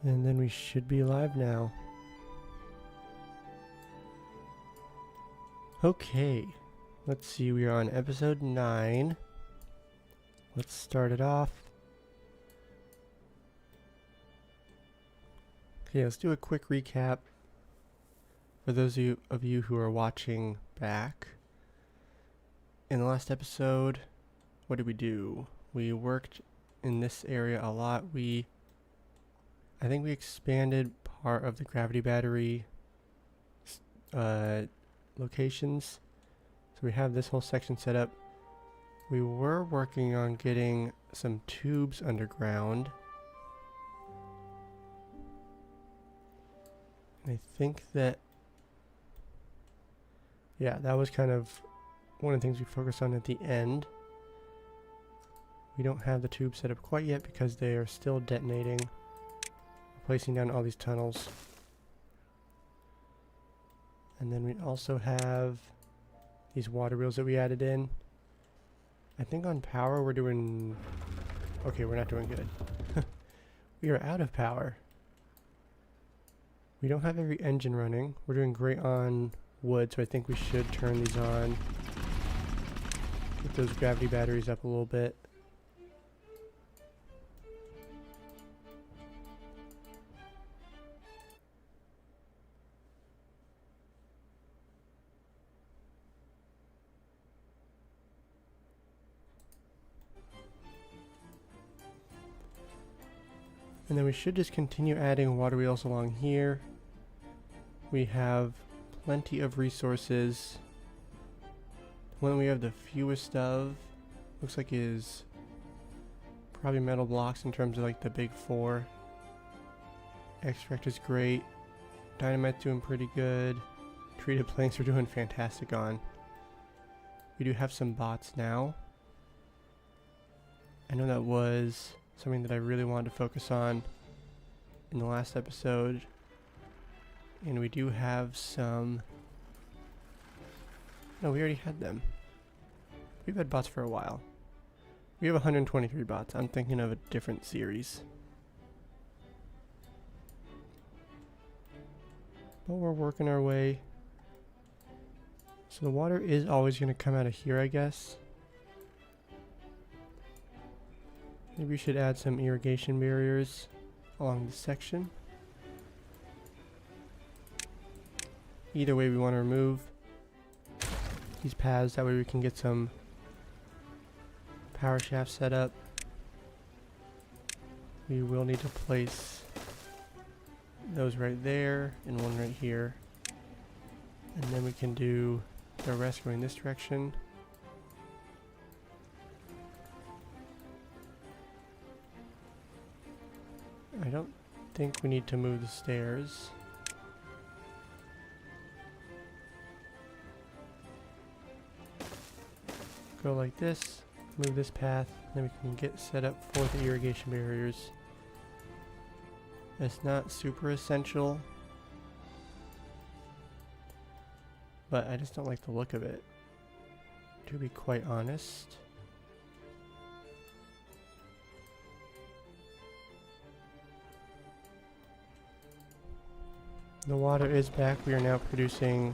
And then we should be live now. Okay, let's see, we are on episode 9. Let's start it off. Okay, let's do a quick recap for those of you who are watching back. In the last episode, what did we do? We worked in this area a lot. I think we expanded part of the gravity battery locations. So we have this whole section set up. We were working on getting some tubes underground. I think that, yeah, that was kind of one of the things we focused on at the end. We don't have the tube set up quite yet because they are still detonating. Placing down all these tunnels. And then we also have these water wheels that we added in. I think on power we're doing... Okay, we're not doing good. We are out of power. We don't have every engine running. We're doing great on wood, so I think we should turn these on. Get those gravity batteries up a little bit. And then we should just continue adding water wheels along here. We have plenty of resources. The one we have the fewest of looks like is probably metal blocks in terms of like the big 4. Extract is great. Dynamite's doing pretty good. Treated planks are doing fantastic on. We do have some bots now. I know that was something that I really wanted to focus on in the last episode. And we do have some... No, we already had them. We've had bots for a while. We have 123 bots. I'm thinking of a different series. But we're working our way. So the water is always going to come out of here, I guess. Maybe we should add some irrigation barriers along this section. Either way, we want to remove these paths, that way we can get some power shafts set up. We will need to place those right there and one right here. And then we can do the rest going this direction. I don't think we need to move the stairs. Go like this, move this path, then we can get set up for the irrigation barriers. It's not super essential, but I just don't like the look of it, to be quite honest. The water is back. We are now producing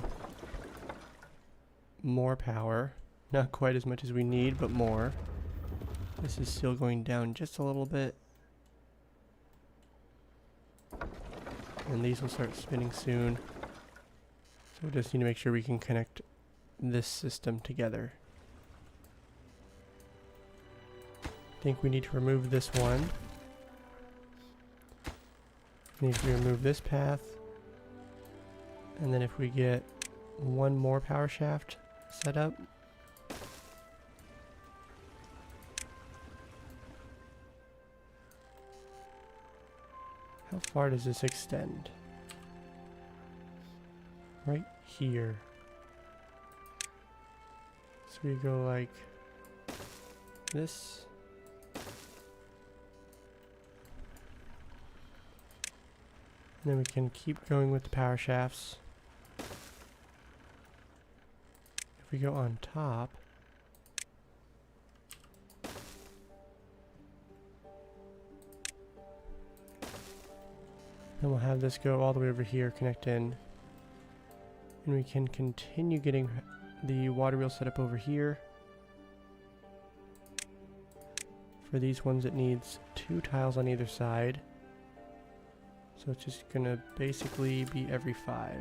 more power. Not quite as much as we need, but more. This is still going down just a little bit. And these will start spinning soon. So we just need to make sure we can connect this system together. I think we need to remove this one. We need to remove this path. And then if we get one more power shaft set up. How far does this extend? Right here. So we go like this. And then we can keep going with the power shafts. If we go on top, Then we'll have this go all the way over here, connect in. And we can continue getting the water wheel set up over here. For these ones it needs 2 tiles on either side. So it's just gonna basically be every 5.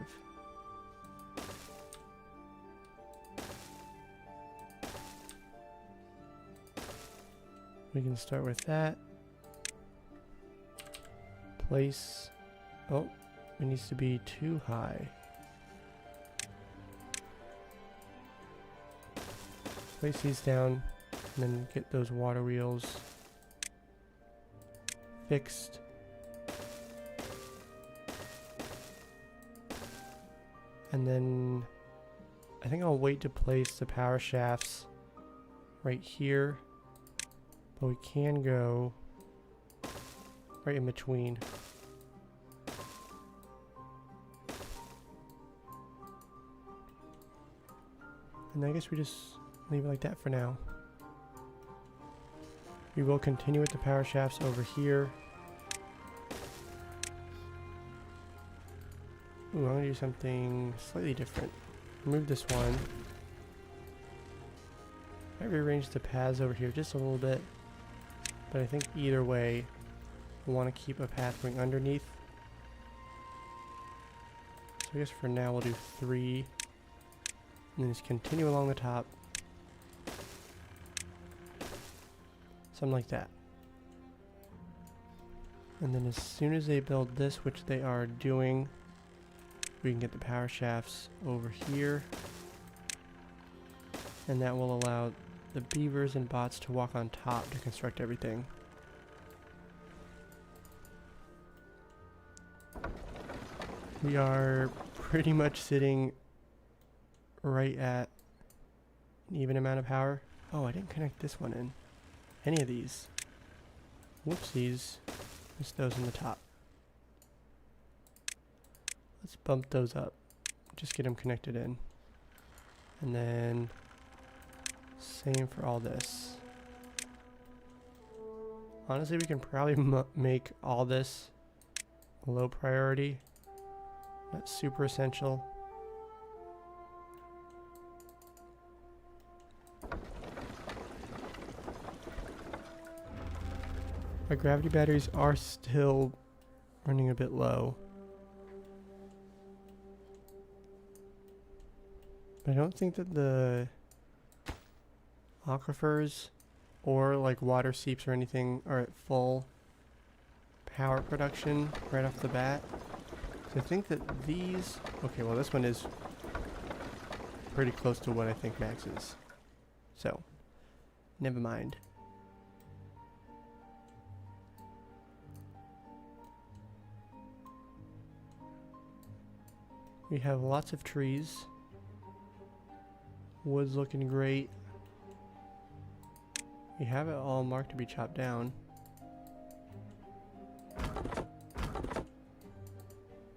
We can start with that. Place. Oh, it needs to be too high. Place these down and then get those water wheels fixed. And then I think I'll wait to place the power shafts right here, but we can go right in between. And I guess we just leave it like that for now. We will continue with the power shafts over here. Ooh, I'm gonna do something slightly different. Remove this one. I rearrange the paths over here just a little bit, but I think either way, we want to keep a path going underneath. So I guess for now we'll do 3, and then just continue along the top. Something like that. And then as soon as they build this, which they are doing, we can get the power shafts over here. And that will allow the beavers and bots to walk on top to construct everything. We are pretty much sitting right at an even amount of power. Oh, I didn't connect this one in. Any of these. Whoopsies. Just those in the top. Let's bump those up. Just get them connected in. And then same for all this. Honestly, we can probably make all this low priority. Not super essential. Our gravity batteries are still running a bit low. But I don't think that the aquifers or like water seeps or anything are at full power production right off the bat. So I think that these... Okay, well this one is pretty close to what I think max is. So, never mind. We have lots of trees. Wood's looking great. We have it all marked to be chopped down.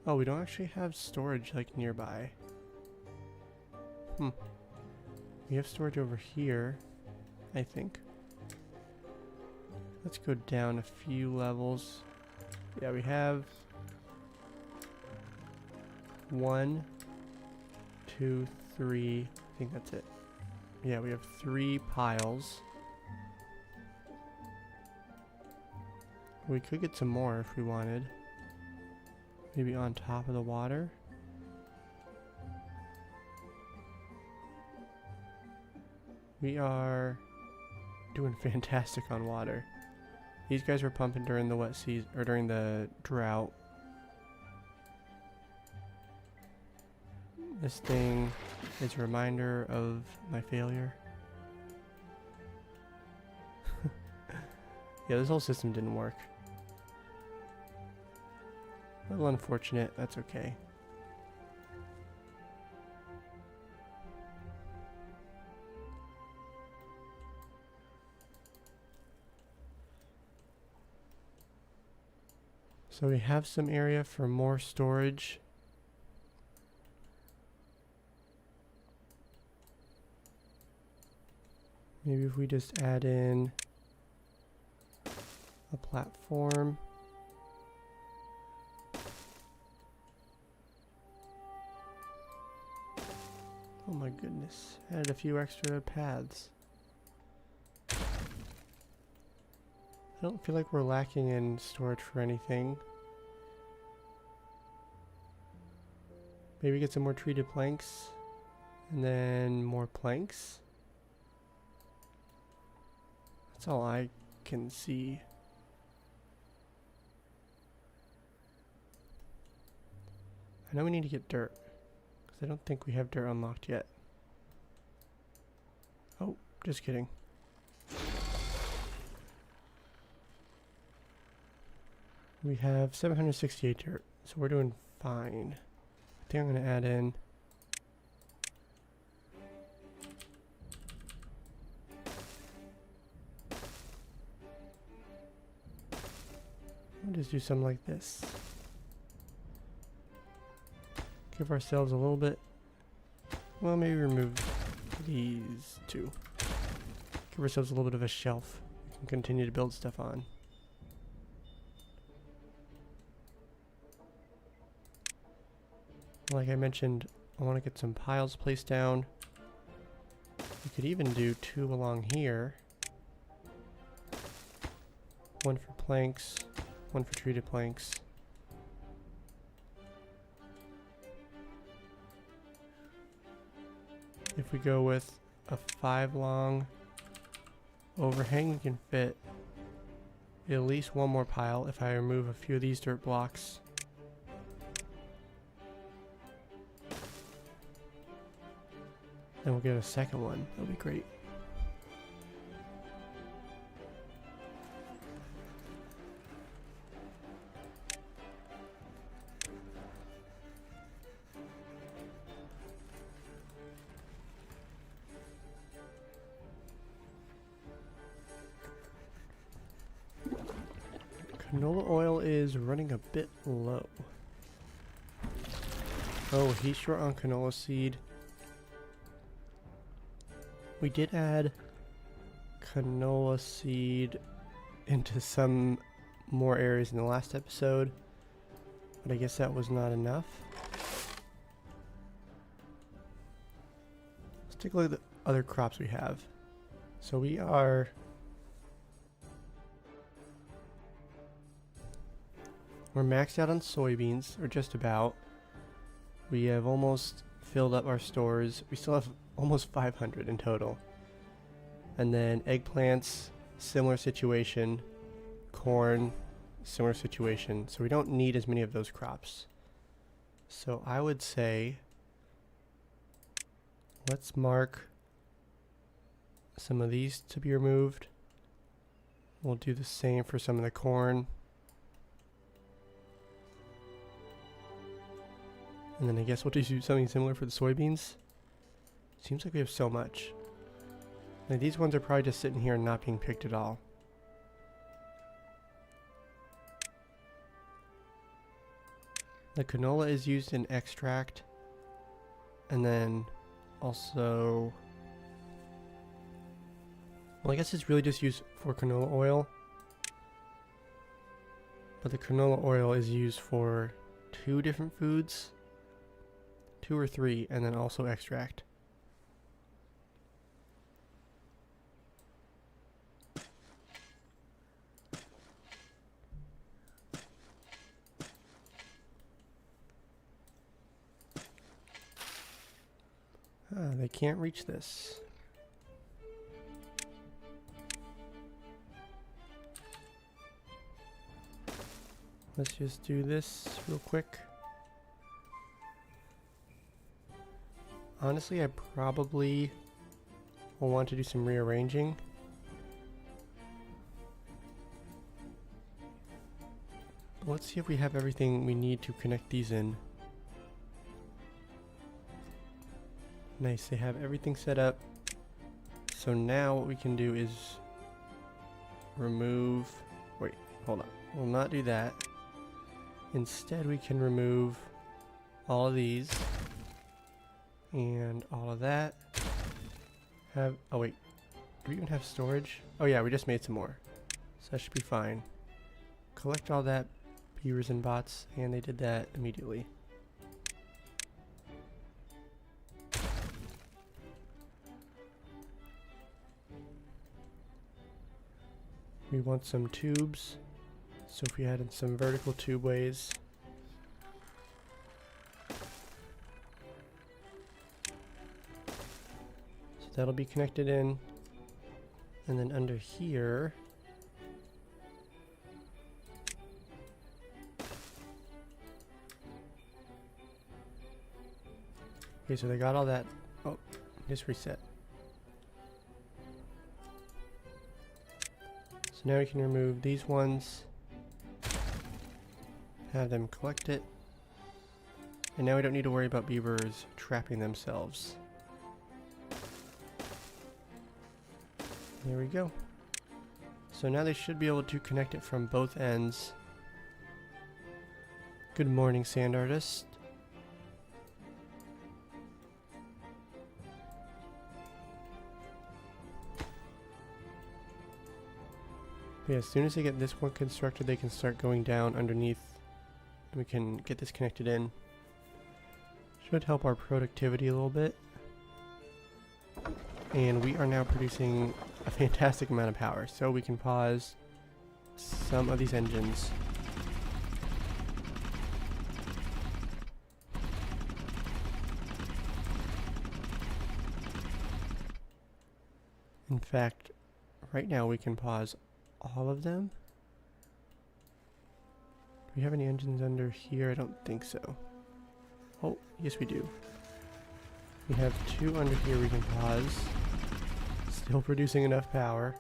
Oh, we don't actually have storage like nearby. We have storage over here, I think. Let's go down a few levels. Yeah, we have 1, 2, 3. I think that's it. Yeah, we have 3 piles. We could get some more if we wanted. Maybe on top of the water. We are doing fantastic on water. These guys were pumping during the wet season, or during the drought. This thing is a reminder of my failure. Yeah, this whole system didn't work. A little unfortunate, that's okay. So we have some area for more storage. Maybe if we just add in a platform. Oh my goodness. Added a few extra paths. I don't feel like we're lacking in storage for anything. Maybe get some more treated planks. And then more planks. That's all I can see. I know we need to get dirt. Because I don't think we have dirt unlocked yet. Oh, just kidding. We have 768 dirt, so we're doing fine. I think I'm going to add in I'll just do something like this. Give ourselves a little bit. Well, maybe remove these two. Give ourselves a little bit of a shelf we can continue to build stuff on. Like I mentioned, I want to get some piles placed down. We could even do 2 along here. 1 for planks, 1 for treated planks. If we go with a 5 long overhang, we can fit at least 1 more pile if I remove a few of these dirt blocks. Then we'll get a second one. That'll be great. Canola oil is running a bit low. Oh, he's short on canola seed. We did add canola seed into some more areas in the last episode, but I guess that was not enough. Let's take a look at the other crops we have. So we're maxed out on soybeans, or just about. We have almost filled up our stores. We still have almost 500 in total. And then eggplants, similar situation. Corn, similar situation. So we don't need as many of those crops. So I would say let's mark some of these to be removed. We'll do the same for some of the corn. And then I guess we'll just do something similar for the soybeans. Seems like we have so much. Like these ones are probably just sitting here and not being picked at all. The canola is used in extract. And then also, well, I guess it's really just used for canola oil. But the canola oil is used for 2 different foods. 2 or 3, and then also extract. They can't reach this. Let's just do this real quick. Honestly, I probably will want to do some rearranging. Let's see if we have everything we need to connect these in. Nice, they have everything set up. So now what we can do is remove, wait, hold on. We'll not do that. Instead, we can remove all of these and all of that. Oh wait, do we even have storage? Oh yeah, we just made some more. So that should be fine. Collect all that beavers and bots, and they did that immediately. We want some tubes. So if we added some vertical tube ways. So that'll be connected in. And then under here, okay, so they got all that. Oh, just reset. So now we can remove these ones, have them collect it, and now we don't need to worry about beavers trapping themselves. There we go. So now they should be able to connect it from both ends. Good morning, sand artist. Yeah, as soon as they get this one constructed, they can start going down underneath, and we can get this connected in. Should help our productivity a little bit. And we are now producing a fantastic amount of power, so we can pause some of these engines. In fact, right now we can pause all of them. Do we have any engines under here? I don't think so. Oh, yes we do. We have 2 under here we can pause. Still producing enough power.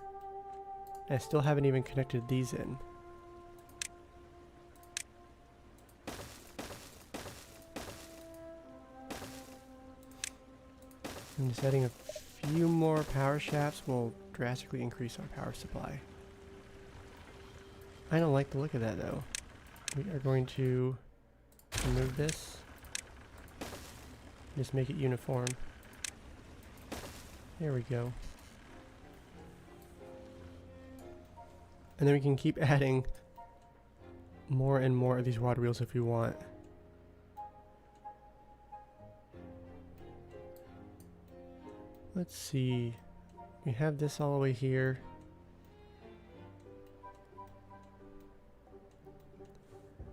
I still haven't even connected these in. And just adding a few more power shafts will drastically increase our power supply. I don't like the look of that though. We are going to remove this. Just make it uniform. There we go. And then we can keep adding more and more of these water wheels if we want. Let's see. We have this all the way here.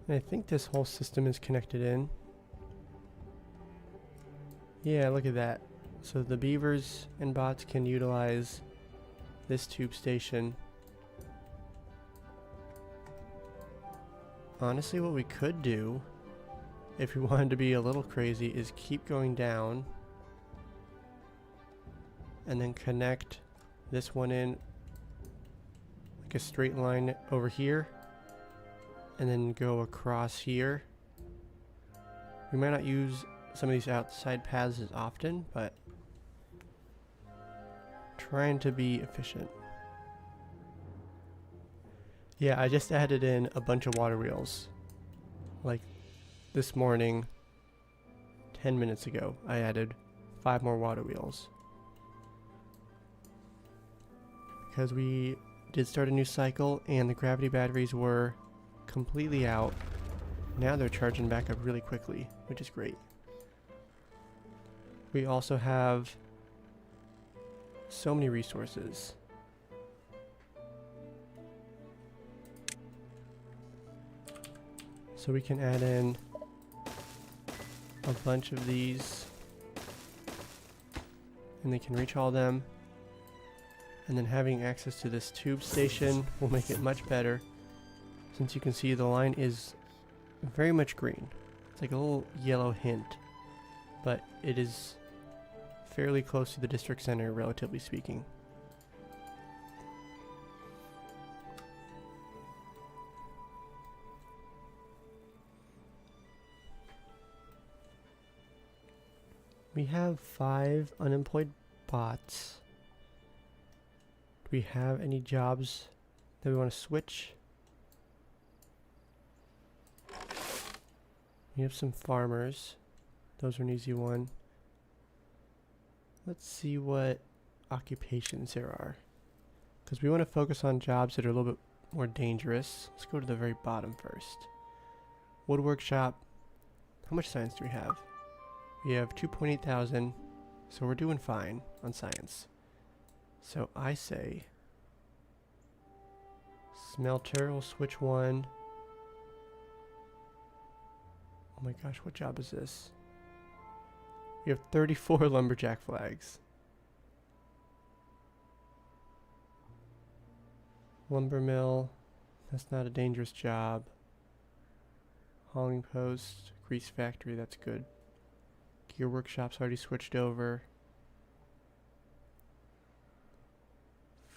And I think this whole system is connected in. Yeah, look at that. So the beavers and bots can utilize this tube station. Honestly, what we could do, if we wanted to be a little crazy, is keep going down and then connect this one in like a straight line over here and then go across here. We might not use some of these outside paths as often, but trying to be efficient. Yeah, I just added in a bunch of water wheels. Like this morning, 10 minutes ago, I added 5 more water wheels. Because we did start a new cycle and the gravity batteries were completely out. Now they're charging back up really quickly, which is great. We also have so many resources. So we can add in a bunch of these and they can reach all of them. And then having access to this tube station will make it much better. Since you can see the line is very much green. It's like a little yellow hint, but it is fairly close to the district center, relatively speaking. We have 5 unemployed bots. Do we have any jobs that we want to switch? We have some farmers. Those are an easy one. Let's see what occupations there are. Because we want to focus on jobs that are a little bit more dangerous. Let's go to the very bottom first. Wood workshop. How much science do we have? We have 2.8 thousand. So we're doing fine on science. So I say Smelter, we'll switch one. Oh my gosh, what job is this? We have 34 lumberjack flags. Lumber mill, that's not a dangerous job. Hauling post, grease factory, that's good. Gear workshop's already switched over.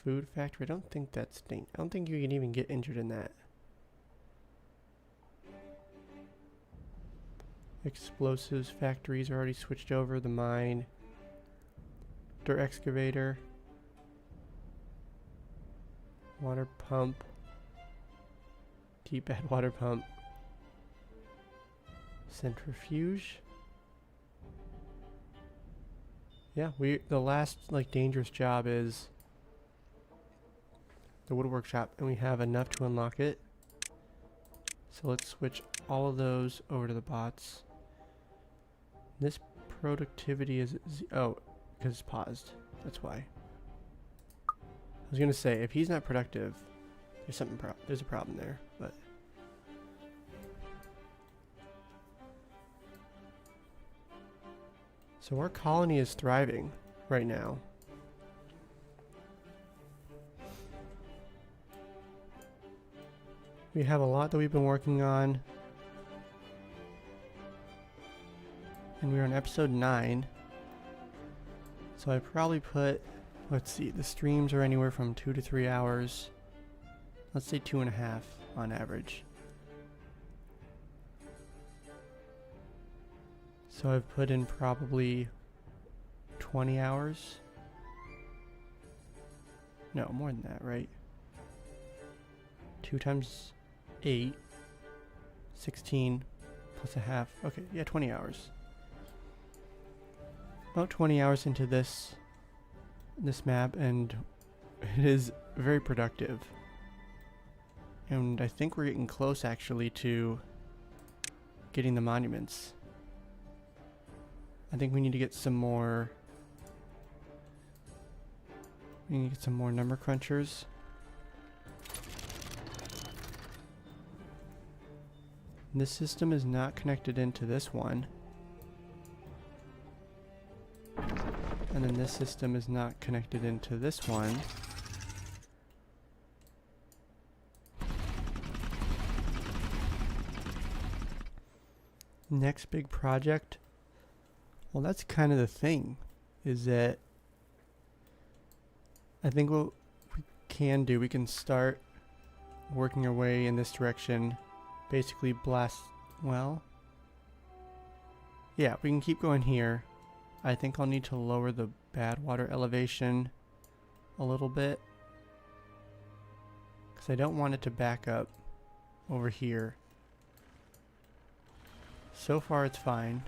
Food factory, I don't think that's I don't think you can even get injured in that. Explosives factories are already switched over. The mine. Dirt excavator. Water pump. Deep bed water pump. Centrifuge. Yeah, the last like dangerous job is the wood workshop, and we have enough to unlock it. So let's switch all of those over to the bots. This productivity is oh, because it's paused. That's why. I was gonna say if he's not productive, there's a problem there, but. So our colony is thriving right now. We have a lot that we've been working on. And we're on episode 9. So I probably put, let's see, the streams are anywhere from 2 to 3 hours. Let's say 2.5 on average. So I've put in probably 20 hours. No, more than that, right? 2 times 8, 16 plus a half. Okay, yeah, 20 hours. About 20 hours into this map, and it is very productive. And I think we're getting close actually to getting the monuments. I think we need to get some more. We need to get some more number crunchers. This system is not connected into this one. And then this system is not connected into this one. Next big project. Well, that's kind of the thing, is that I think what we can do, we can start working our way in this direction. Basically blast, well, yeah, we can keep going here. I think I'll need to lower the bad water elevation a little bit, because I don't want it to back up over here. So far it's fine.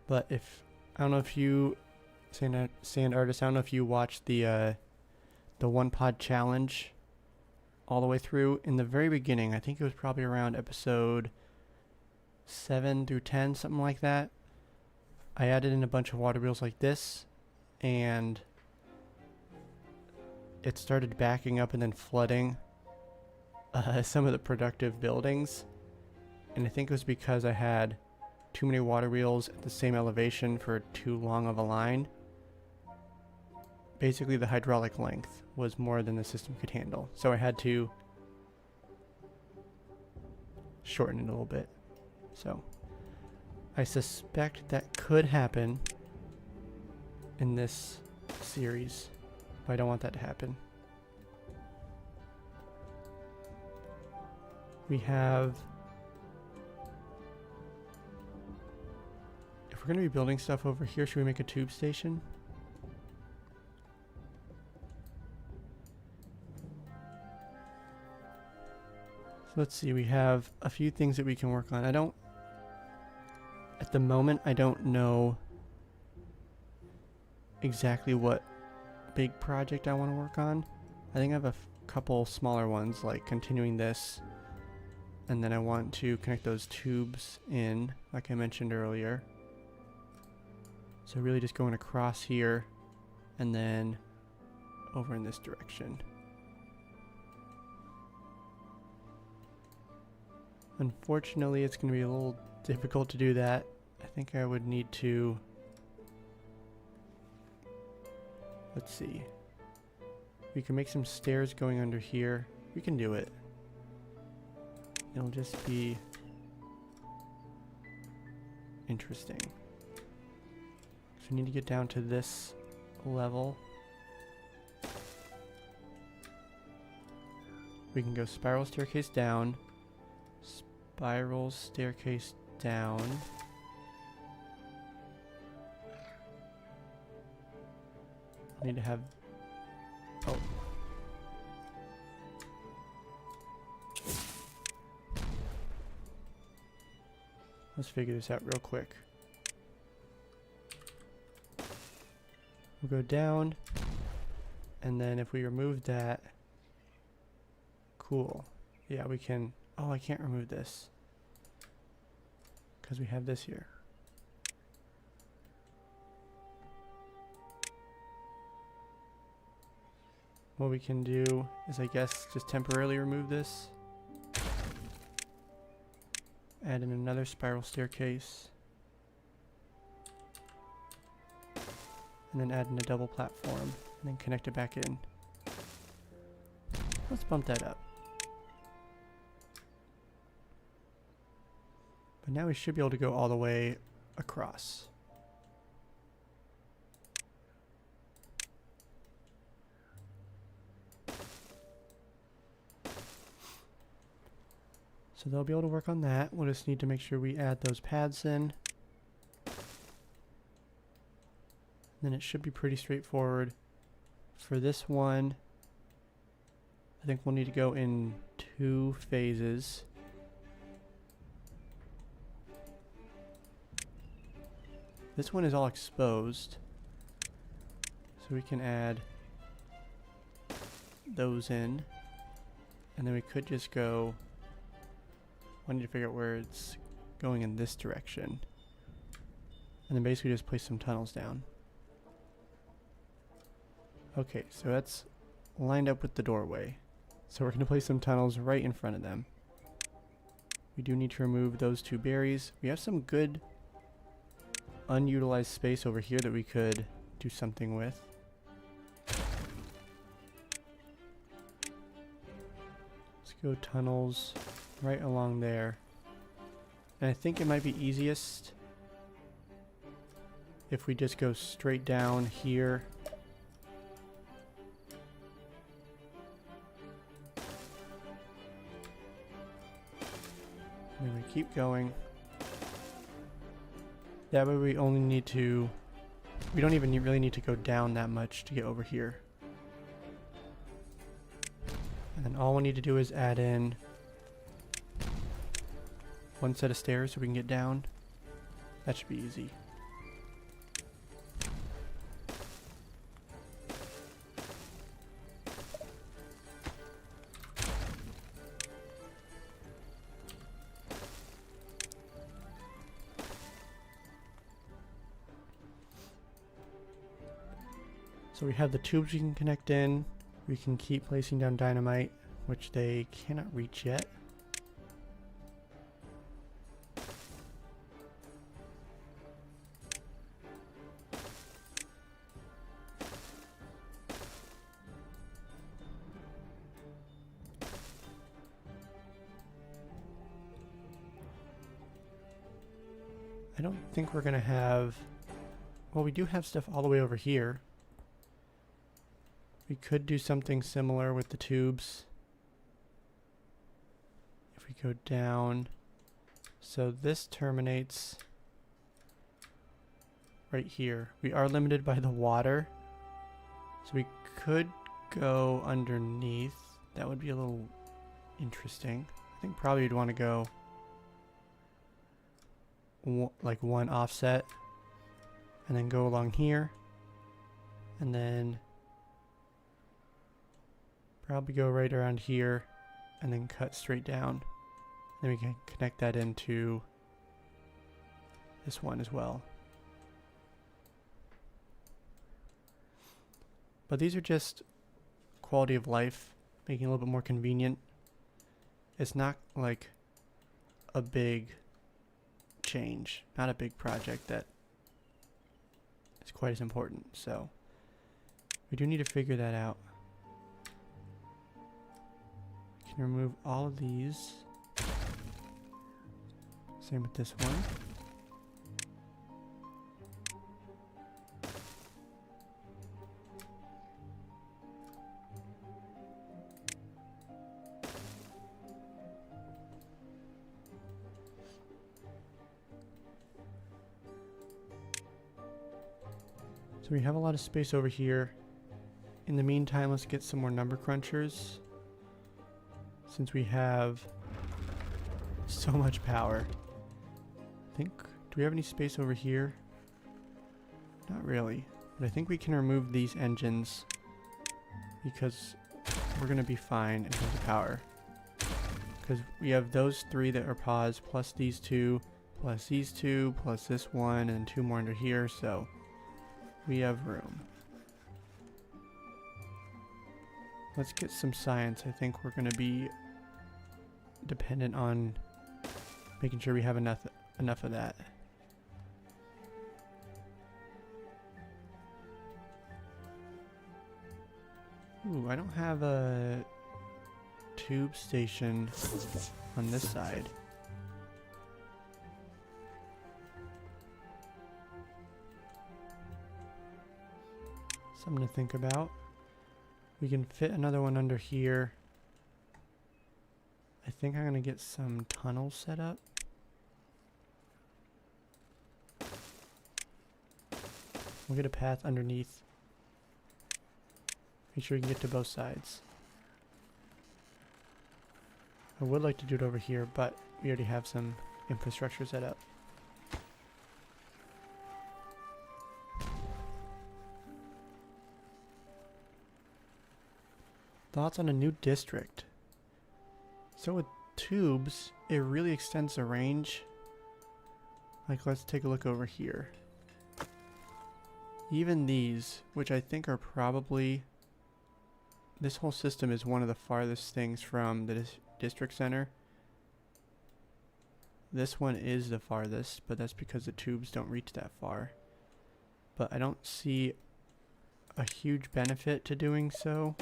But if, I don't know if you, Sand Artist, I don't know if you watched the one pod challenge all the way through. In the very beginning, I think it was probably around episode 7 through 10, something like that. I added in a bunch of water wheels like this, and it started backing up and then flooding some of the productive buildings. And I think it was because I had too many water wheels at the same elevation for too long of a line. Basically, the hydraulic length was more than the system could handle, so I had to shorten it a little bit. So I suspect that could happen in this series, but I don't want that to happen. We have, if we're going to be building stuff over here, should we make a tube station? So let's see, we have a few things that we can work on. At the moment, I don't know exactly what big project I want to work on. I think I have a couple smaller ones, like continuing this, and then I want to connect those tubes in, like I mentioned earlier. So really just going across here, and then over in this direction. Unfortunately, it's going to be a little difficult to do that. I think I would need to... Let's see. We can make some stairs going under here. We can do it. It'll just be interesting. So we need to get down to this level. We can go spiral staircase down, spiral staircase down. I need to have... Oh. Let's figure this out real quick. We'll go down, and then if we remove that, cool. Yeah, we can... Oh, I can't remove this because we have this here. What we can do is, I guess, just temporarily remove this. Add in another spiral staircase. And then add in a double platform. And then connect it back in. Let's bump that up. But now we should be able to go all the way across. So they'll be able to work on that. We'll just need to make sure we add those paths in. Then it should be pretty straightforward. For this one, I think we'll need to go in 2 phases. This one is all exposed, so we can add those in, and then we could just go... I need to figure out where it's going in this direction. And then basically just place some tunnels down. Okay, so that's lined up with the doorway. So we're going to place some tunnels right in front of them. We do need to remove those 2 berries. We have some good unutilized space over here that we could do something with. Let's go tunnels right along there. And I think it might be easiest if we just go straight down here. And then we keep going. That way we only need to... We don't even really need to go down that much to get over here. And then all we need to do is add in 1 set of stairs so we can get down. That should be easy. So we have the tubes we can connect in. We can keep placing down dynamite, which they cannot reach yet. I don't think we're going to have... Well, we do have stuff all the way over here. We could do something similar with the tubes. If we go down... So this terminates right here. We are limited by the water. So we could go underneath. That would be a little interesting. I think probably you'd want to go... like 1 offset, and then go along here, and then probably go right around here, and then cut straight down. Then we can connect that into this one as well. But these are just quality of life, making it a little bit more convenient. It's not like a big change, not a big project that is quite as important. So we do need to figure that out. We can remove all of these. Same with this one. So we have a lot of space over here. In the meantime, let's get some more number crunchers. Since we have so much power. I think, do we have any space over here? Not really. But I think we can remove these engines because we're going to be fine in terms of power. Because we have those 3 that are paused, plus these 2, plus these 2, plus this one, and 2 more under here, so we have room. Let's get some science. I think we're going to be dependent on making sure we have enough of that. Ooh, I don't have a tube station on this side. Something to think about. We can fit another one under here. I think I'm gonna get some tunnels set up. We'll get a path underneath. Make sure we can get to both sides. I would like to do it over here, but we already have some infrastructure set up. Thoughts on a new district? So with tubes, it really extends the range. Like, let's take a look over here. Even these, which I think are probably... This whole system is one of the farthest things from the district center. This one is the farthest, but that's because the tubes don't reach that far. But I don't see a huge benefit to doing so.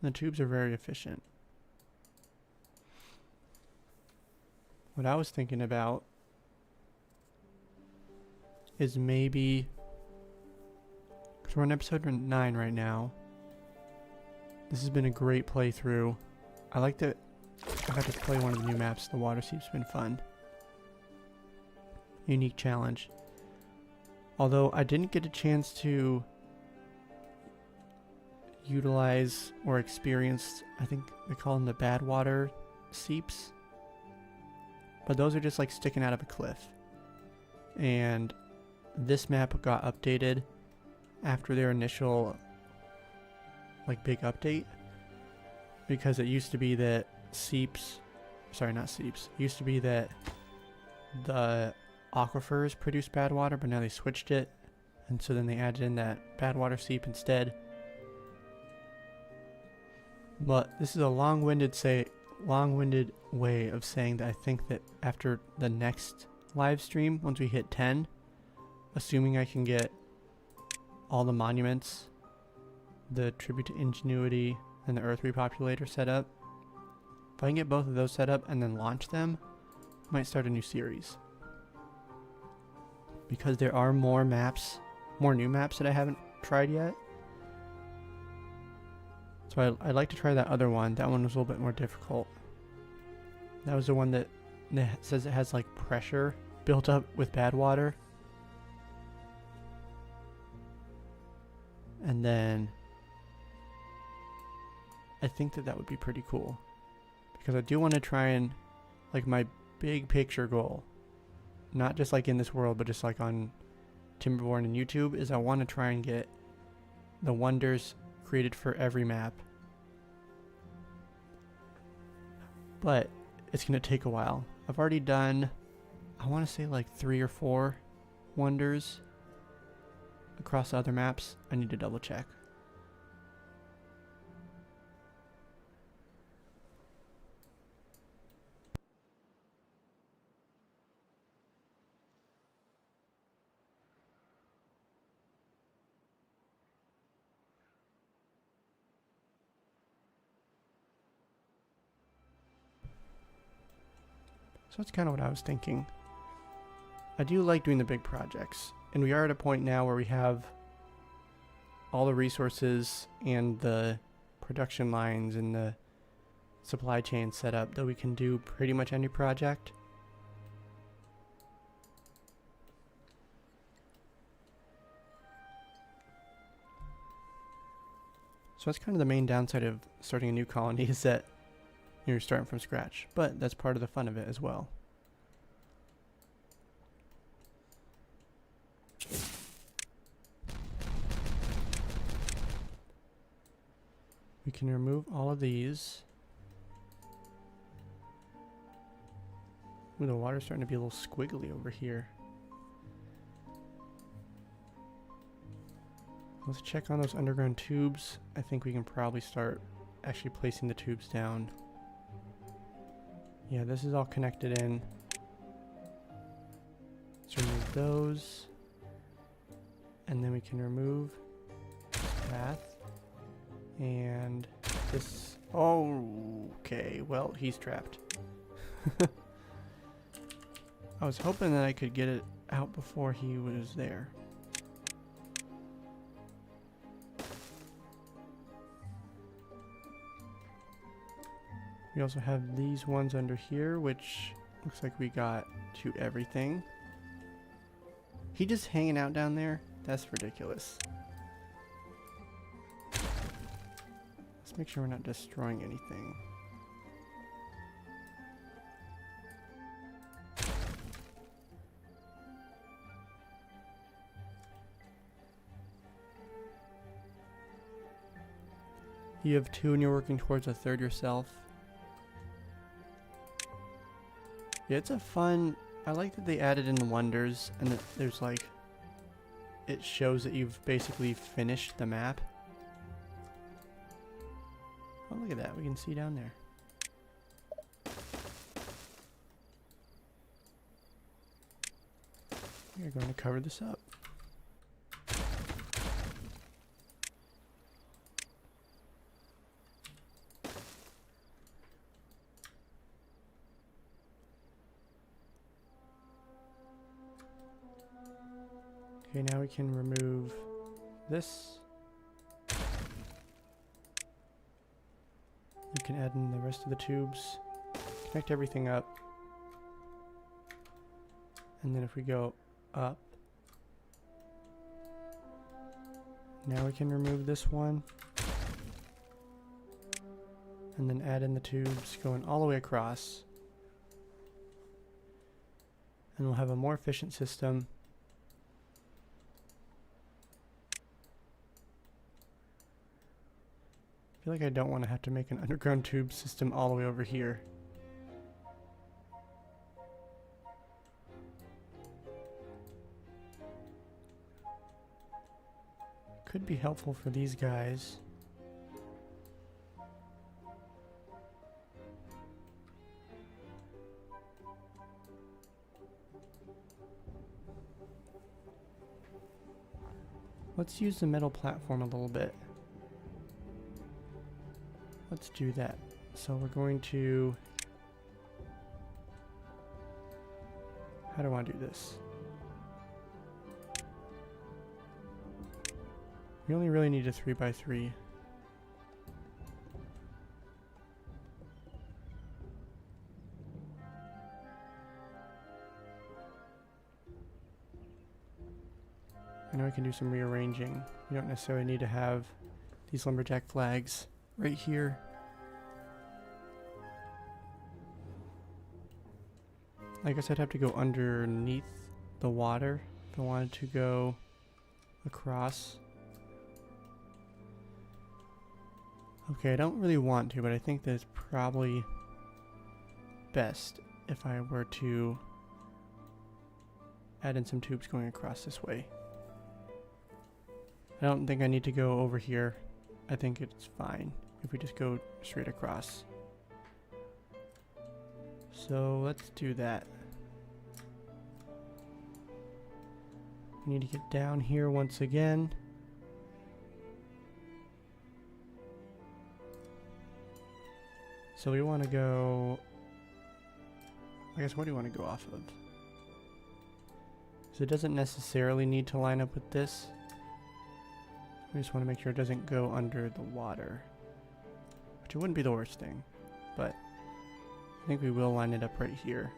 The tubes are very efficient. What I was thinking about is maybe, because we're on episode 9 right now. This has been a great playthrough. I like that I got to play one of the new maps. The water seep's been fun. Unique challenge. Although I didn't get a chance to utilize or experience, I think they call them the bad water seeps. But those are just like sticking out of a cliff. And this map got updated after their initial like big update, because it used to be that seeps, sorry, not seeps, it used to be that the aquifers produce bad water, but now they switched it, and so then they added in that bad water seep instead. But this is a long-winded way of saying that I think that after the next live stream, once we hit 10, assuming I can get all the monuments, the tribute to ingenuity, and the earth repopulator set up, if I can get both of those set up and then launch them, I might start a new series. Because there are more maps, more new maps that I haven't tried yet. So I'd like to try that other one. That one was a little bit more difficult. That was the one that says it has like pressure built up with bad water. And then I think that would be pretty cool. Because I do want to try and, like, my big picture goal, not just like in this world, but just like on Timberborn and YouTube, is I want to try and get the wonders created for every map. But it's going to take a while. I've already done, I want to say like 3 or 4 wonders across other maps. I need to double check. So that's kind of what I was thinking. I do like doing the big projects, and we are at a point now where we have all the resources and the production lines and the supply chain set up that we can do pretty much any project. So that's kind of the main downside of starting a new colony, is that you're starting from scratch, but that's part of the fun of it as well. We can remove all of these. Ooh, the water's starting to be a little squiggly over here. Let's check on those underground tubes. I think we can probably start actually placing the tubes down. Yeah, this is all connected in. Let's remove those. And then we can remove this path. And this. Oh, okay. Well, he's trapped. I was hoping that I could get it out before he was there. We also have these ones under here, which looks like we got to everything. He just hanging out down there? That's ridiculous. Let's make sure we're not destroying anything. You have 2 and you're working towards a 3rd yourself. Yeah, it's a fun... I like that they added in the wonders and that there's like... It shows that you've basically finished the map. Oh, look at that. We can see down there. We're going to cover this up. Okay, now we can remove this. We can add in the rest of the tubes, connect everything up, and then if we go up, now we can remove this one, and then add in the tubes going all the way across, and we'll have a more efficient system. I feel like I don't want to have to make an underground tube system all the way over here. Could be helpful for these guys. Let's use the metal platform a little bit. Let's do that. So we're going to... How do I want to do this? We only really need a 3x3. I know I can do some rearranging. You don't necessarily need to have these lumberjack flags right here. I guess I'd have to go underneath the water if I wanted to go across. Okay, I don't really want to, but I think that it's probably best if I were to add in some tubes going across this way. I don't think I need to go over here. I think it's fine if we just go straight across. So let's do that. We need to get down here once again. So we want to go, I guess, what do you want to go off of? So it doesn't necessarily need to line up with this. We just want to make sure it doesn't go under the water, which it wouldn't be the worst thing, but I think we will line it up right here.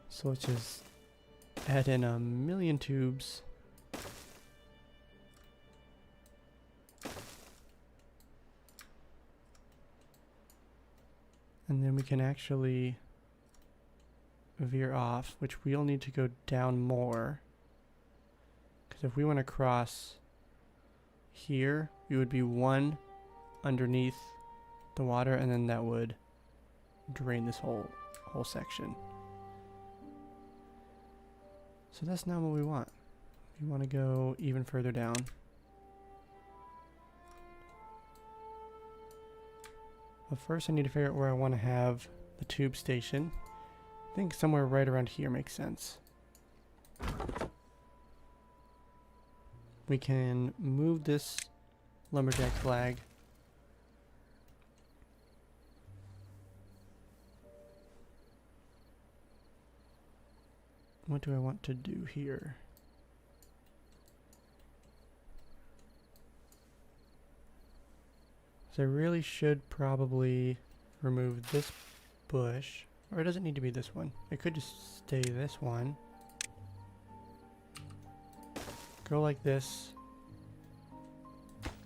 So let's just add in 1,000,000 tubes. And then we can actually veer off, which we'll need to go down more. Because if we want to cross here, we would be one underneath the water, and then that would drain this whole section. So that's not what we want. We want to go even further down. But first I need to figure out where I want to have the tube station. I think somewhere right around here makes sense. We can move this lumberjack flag. What do I want to do here? So I really should probably remove this bush, or it doesn't need to be this one. It could just stay this one. Go like this.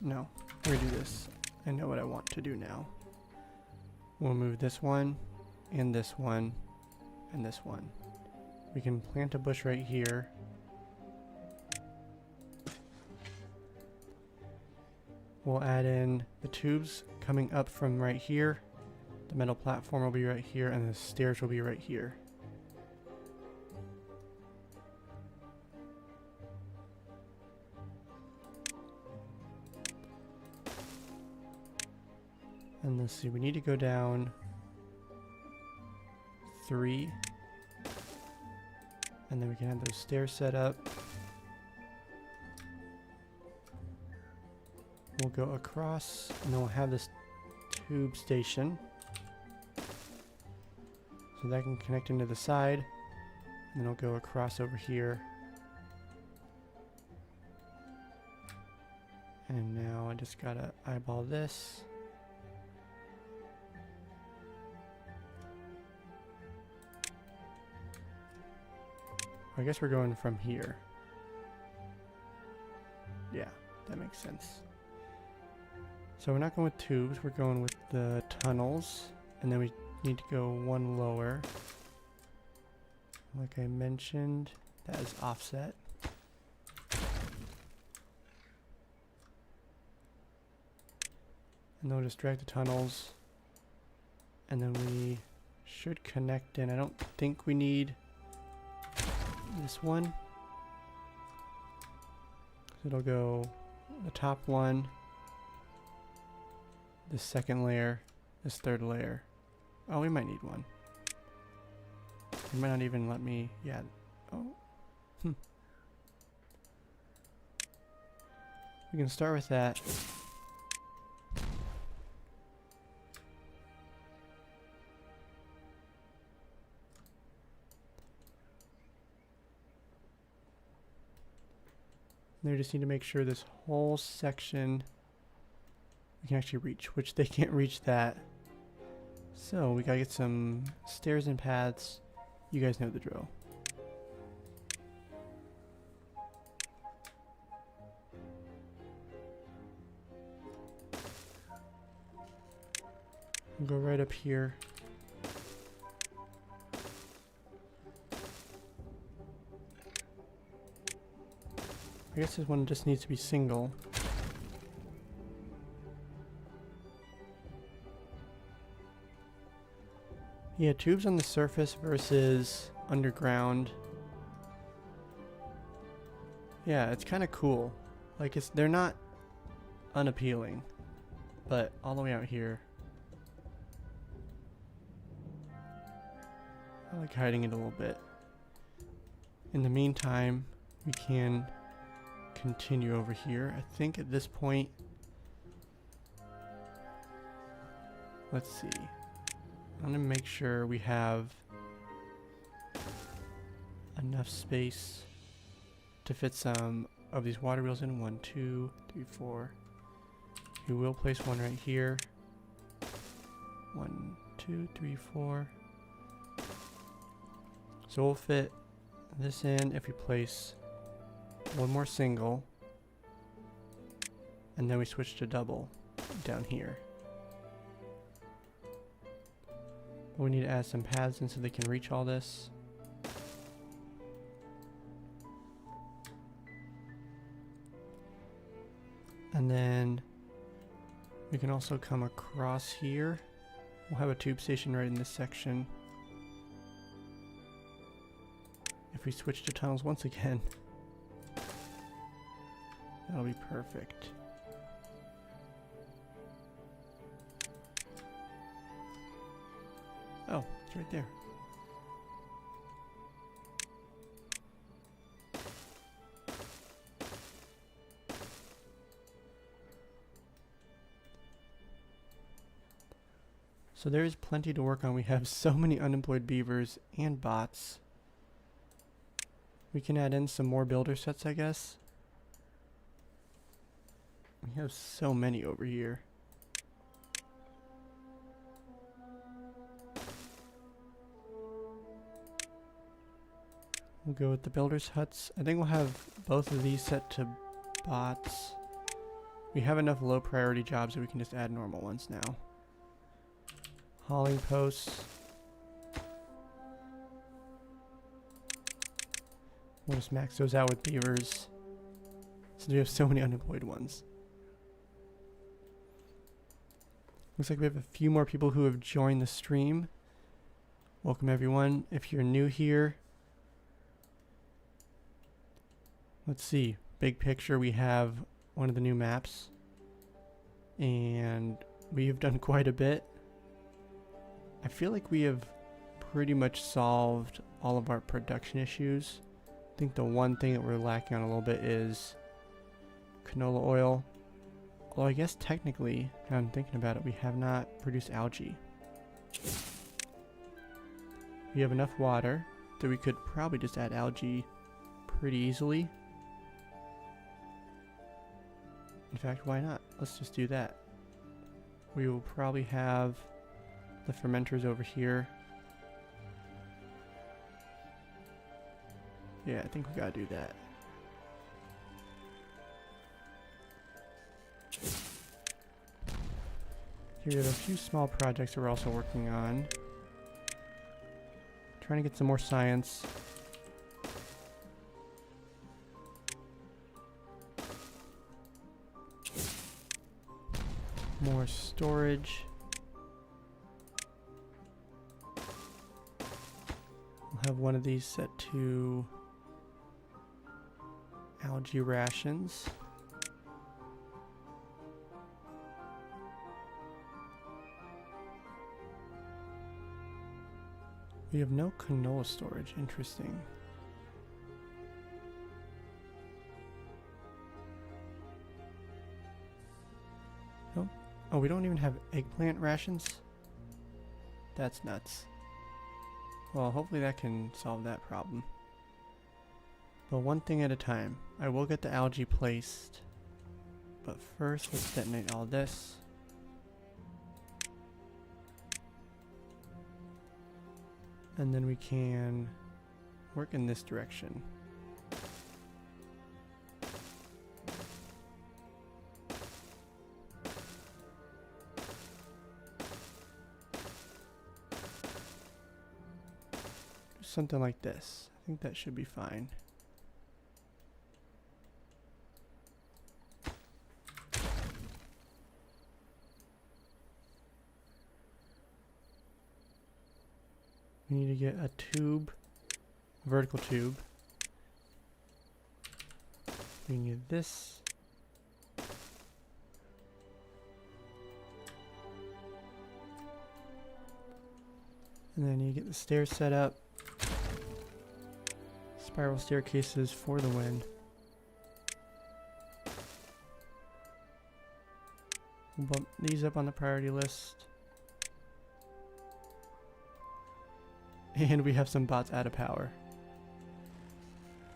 No, we're gonna do this. I know what I want to do now. We'll move this one, and this one, and this one. We can plant a bush right here. We'll add in the tubes coming up from right here. The metal platform will be right here, and the stairs will be right here. And let's see, we need to go down 3. And then we can have those stairs set up. We'll go across, and then we'll have this tube station. So that can connect into the side. And then I'll go across over here. And now I just gotta eyeball this. I guess we're going from here. Yeah, that makes sense. So we're not going with tubes, we're going with the tunnels, and then we need to go one lower. Like I mentioned, that is offset. And then we'll just drag the tunnels, and then we should connect in. I don't think we need this one. So it'll go the top one, this second layer, this third layer. Oh, we might need one. It might not even let me, yeah. Oh, We can start with that. They just need to make sure this whole section we can actually reach, which they can't reach that. So we gotta get some stairs and paths. You guys know the drill. We'll go right up here. I guess this one just needs to be single. Yeah, tubes on the surface versus underground. Yeah, it's kind of cool. Like, they're not unappealing, but all the way out here, I like hiding it a little bit. In the meantime, we can continue over here. I think at this point, let's see. I'm gonna make sure we have enough space to fit some of these water wheels in. 1, 2, 3, 4. We will place one right here. 1, 2, 3, 4. So we'll fit this in if we place one more single, and then we switch to double down here. But we need to add some paths in so they can reach all this. And then we can also come across here. We'll have a tube station right in this section. If we switch to tunnels once again, that'll be perfect. Oh, it's right there. So there is plenty to work on. We have so many unemployed beavers and bots. We can add in some more builder sets, I guess. We have so many over here. We'll go with the builder's huts. I think we'll have both of these set to bots. We have enough low priority jobs that we can just add normal ones now. Hauling posts. We'll just max those out with beavers, since we have so many unemployed ones. Looks like we have a few more people who have joined the stream. Welcome everyone. If you're new here, let's see. Big picture, we have one of the new maps, and we have done quite a bit. I feel like we have pretty much solved all of our production issues. I think the one thing that we're lacking on a little bit is canola oil. Although I guess technically, now I'm thinking about it, we have not produced algae. We have enough water that we could probably just add algae pretty easily. In fact, why not? Let's just do that. We will probably have the fermenters over here. Yeah, I think we gotta do that. Here we have a few small projects that we're also working on. Trying to get some more science. More storage. We'll have one of these set to algae rations. We have no canola storage. Interesting. Nope. Oh, we don't even have eggplant rations? That's nuts. Well, hopefully that can solve that problem. But one thing at a time. I will get the algae placed. But first, let's detonate all this. And then we can work in this direction. Something like this. I think that should be fine. We need to get a tube, vertical tube. We need this. And then you get the stairs set up. Spiral staircases for the win. We'll bump these up on the priority list. And we have some bots out of power.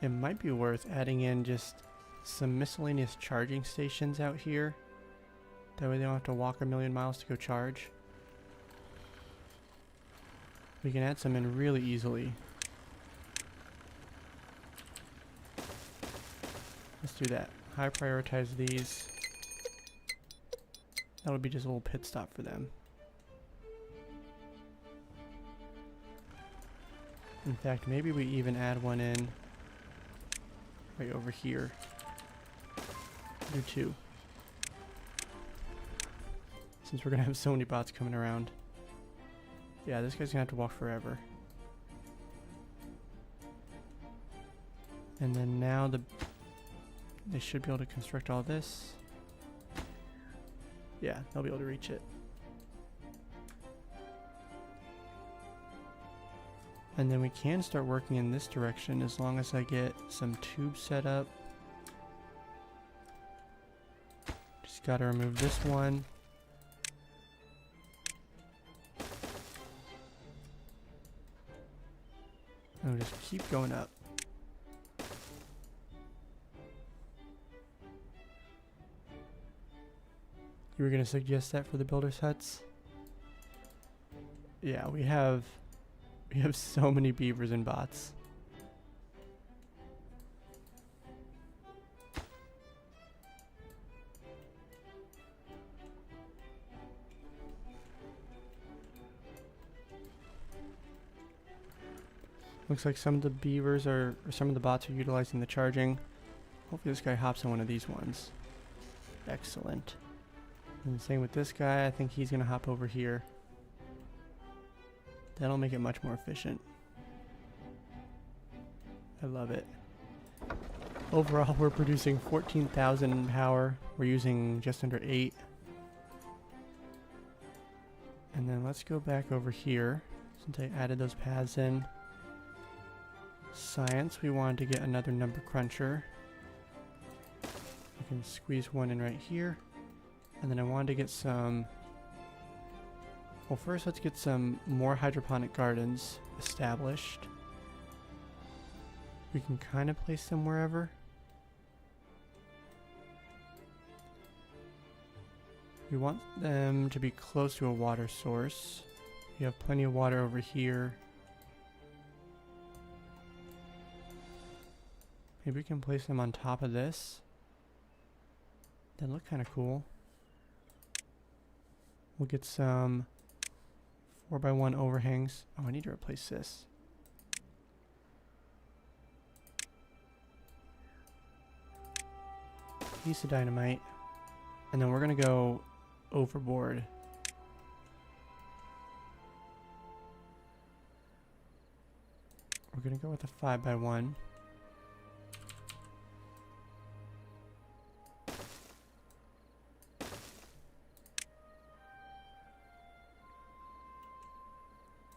It might be worth adding in just some miscellaneous charging stations out here. That way they don't have to walk a million miles to go charge. We can add some in really easily. Let's do that. High prioritize these. That'll be just a little pit stop for them. In fact, maybe we even add one in right over here. Do two. Since we're gonna have so many bots coming around. Yeah, this guy's gonna have to walk forever. And then now they should be able to construct all this. Yeah, they'll be able to reach it. And then we can start working in this direction as long as I get some tubes set up. Just gotta remove this one. And we'll just keep going up. You were gonna suggest that for the builders' huts? Yeah, we have so many beavers and bots. Looks like some of the beavers or some of the bots are utilizing the charging. Hopefully this guy hops on one of these ones. Excellent. And same with this guy, I think he's gonna hop over here. That'll make it much more efficient. I love it. Overall, we're producing 14,000 power. We're using just under 8. And then let's go back over here, since I added those paths in. Science, we wanted to get another number cruncher. We can squeeze one in right here. And then I wanted to get some... Well, first let's get some more hydroponic gardens established. We can kind of place them wherever. We want them to be close to a water source. We have plenty of water over here. Maybe we can place them on top of this. That look kind of cool. We'll get some 4x1 overhangs. Oh, I need to replace this. Piece of dynamite. And then we're gonna go overboard. We're gonna go with a 5x1.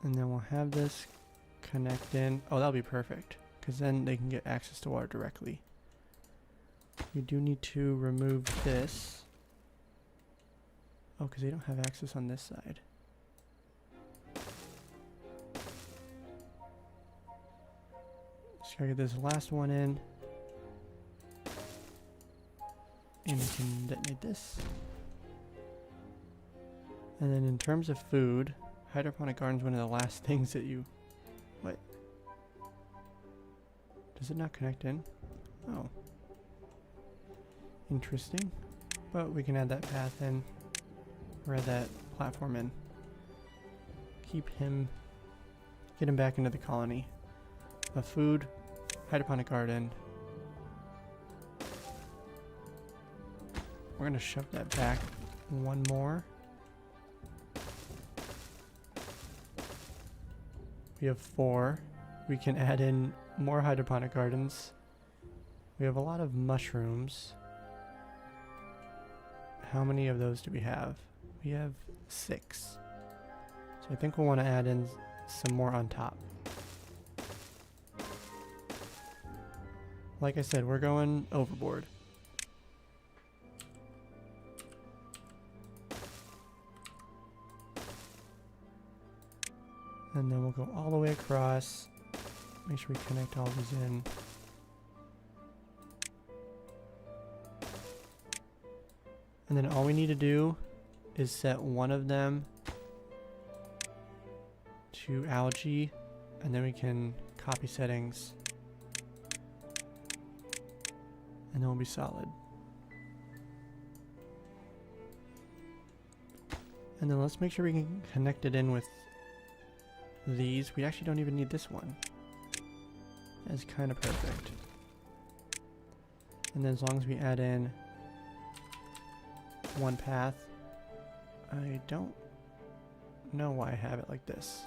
And then we'll have this connect in. Oh, that'll be perfect, because then they can get access to water directly. We do need to remove this. Oh, because they don't have access on this side. Just gotta get this last one in. And we can detonate this. And then in terms of food, hydroponic garden is one of the last things that you... What? Does it not connect in? Oh. Interesting. But we can add that path in. Or add that platform in. Keep him... Get him back into the colony. A food, hydroponic garden. We're gonna shove that back one more. We have 4. We can add in more hydroponic gardens. We have a lot of mushrooms. How many of those do we have? We have 6. So I think we'll want to add in some more on top. Like I said, we're going overboard. And then we'll go all the way across. Make sure we connect all these in. And then all we need to do is set one of them to algae, and then we can copy settings, and then we'll be solid. And then let's make sure we can connect it in with these. We actually don't even need this one. That's kind of perfect. And then as long as we add in one path, I don't know why I have it like this.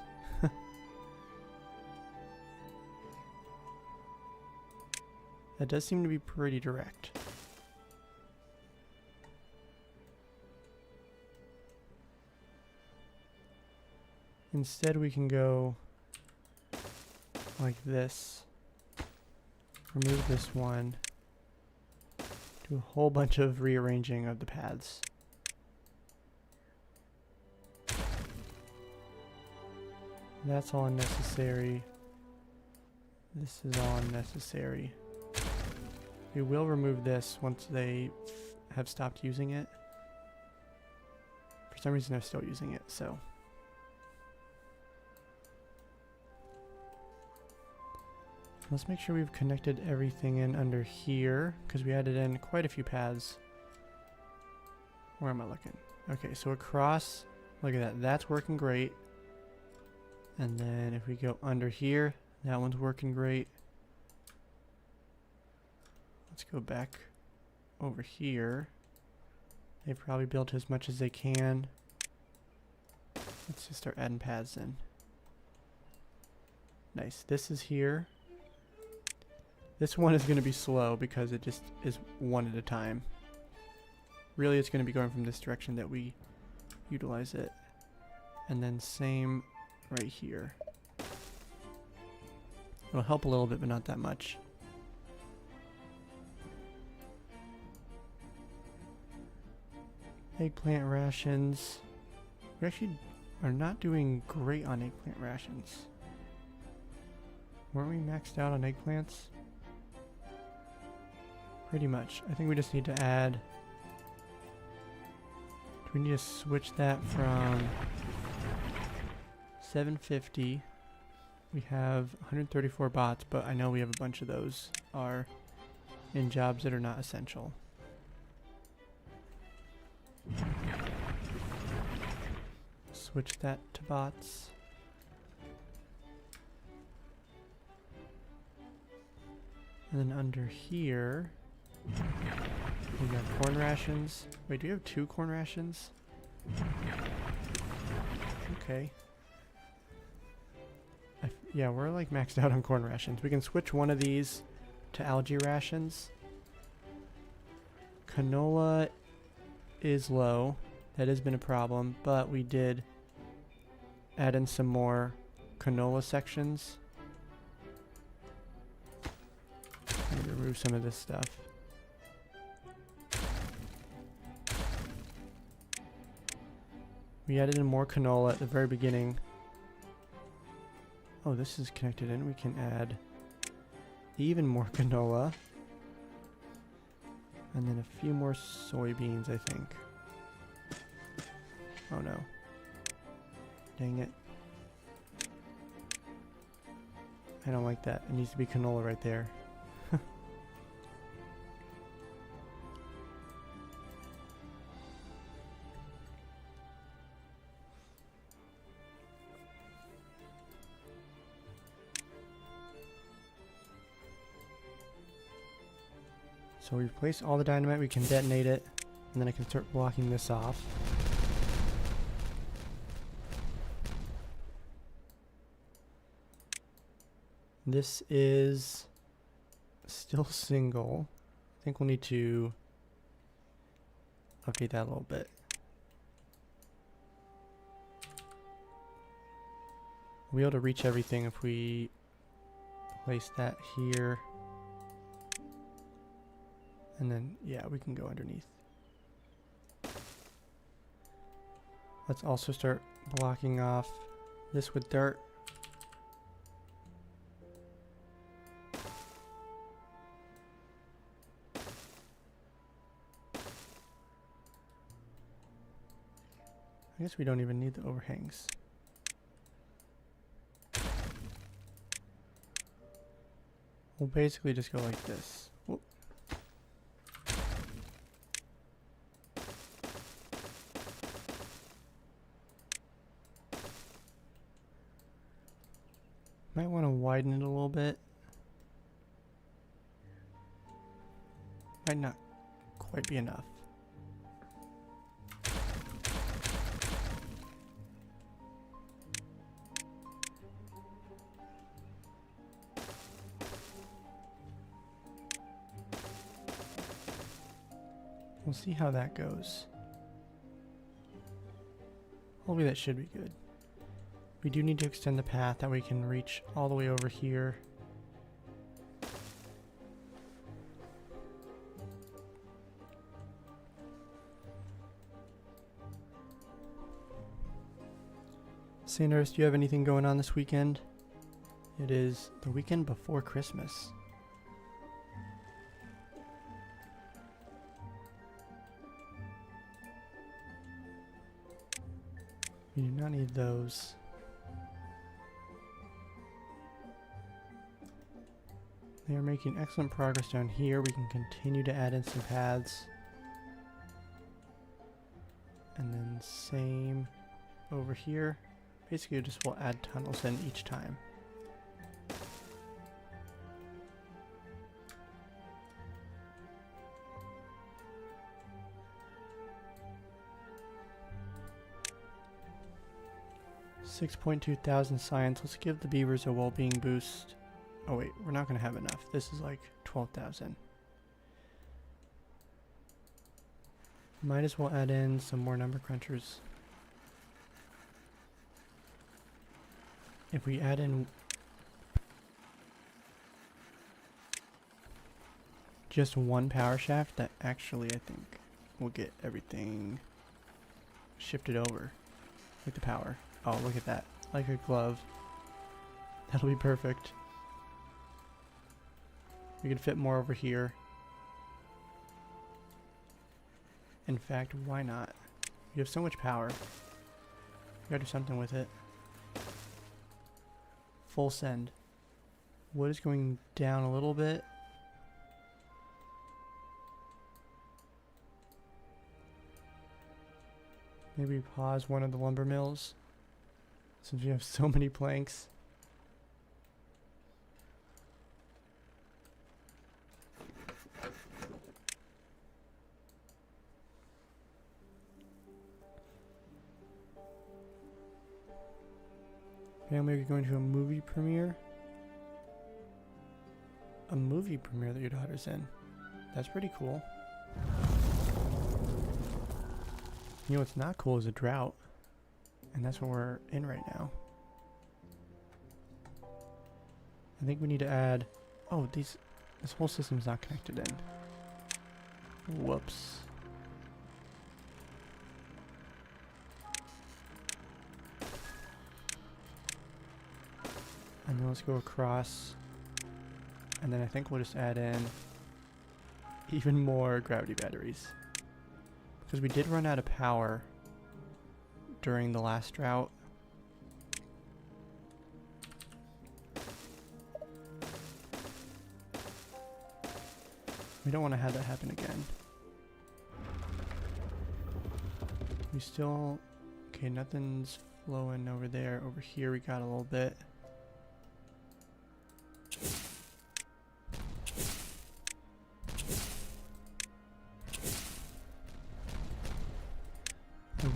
That does seem to be pretty direct. Instead we can go like this, remove this one, do a whole bunch of rearranging of the paths. That's all unnecessary. This is all unnecessary. We will remove this once they have stopped using it. For some reason they're still using it, so. Let's make sure we've connected everything in under here, because we added in quite a few paths. Where am I looking? Okay, so across, look at that, that's working great. And then if we go under here, that one's working great. Let's go back over here. They've probably built as much as they can. Let's just start adding paths in. Nice. This is here. This one is going to be slow because it just is one at a time. Really, it's going to be going from this direction that we utilize it. And then same right here. It'll help a little bit, but not that much. Eggplant rations. We actually are not doing great on eggplant rations. Weren't we maxed out on eggplants? Pretty much. I think we just need to add... Do we need to switch that from 750? We have 134 bots, but I know we have a bunch of those are in jobs that are not essential. Switch that to bots. And then under here, we got corn rations. Wait, do we have 2 corn rations? Okay. Yeah, we're like maxed out on corn rations. We can switch one of these to algae rations. Canola is low. That has been a problem, but we did add in some more canola sections. Let me remove some of this stuff. We added in more canola at the very beginning. Oh, this is connected in. We can add even more canola. And then a few more soybeans, I think. Oh no. Dang it. I don't like that. It needs to be canola right there. So we've placed all the dynamite, we can detonate it, and then I can start blocking this off. This is still single. I think we'll need to update that a little bit. We'll be able to reach everything if we place that here. And then, yeah, we can go underneath. Let's also start blocking off this with dirt. I guess we don't even need the overhangs. We'll basically just go like this. Whoop. Might want to widen it a little bit. Might not quite be enough. We'll see how that goes. Hopefully that should be good. We do need to extend the path that we can reach all the way over here. Sanders, do you have anything going on this weekend? It is the weekend before Christmas. You do not need those. They are making excellent progress down here. We can continue to add in some paths. And then same over here. Basically just we'll add tunnels in each time. $6,200 science. Let's give the beavers a well-being boost. Oh wait, we're not going to have enough. This is like 12,000. Might as well add in some more number crunchers. If we add in just one power shaft, that actually I think will get everything shifted over with the power. Oh, look at that. Like a glove. That'll be perfect. We can fit more over here. In fact, why not? We have so much power. We gotta do something with it. Full send. Wood is going down a little bit. Maybe pause one of the lumber mills, since we have so many planks. Family, are you going to a movie premiere? A movie premiere that your daughter's in. That's pretty cool. You know what's not cool is a drought. And that's what we're in right now. I think we need to add... Oh, this whole system's not connected in. Whoops. And then let's go across. And then I think we'll just add in even more gravity batteries. Because we did run out of power during the last drought. We don't want to have that happen again. We still... Okay, nothing's flowing over there. Over here we got a little bit.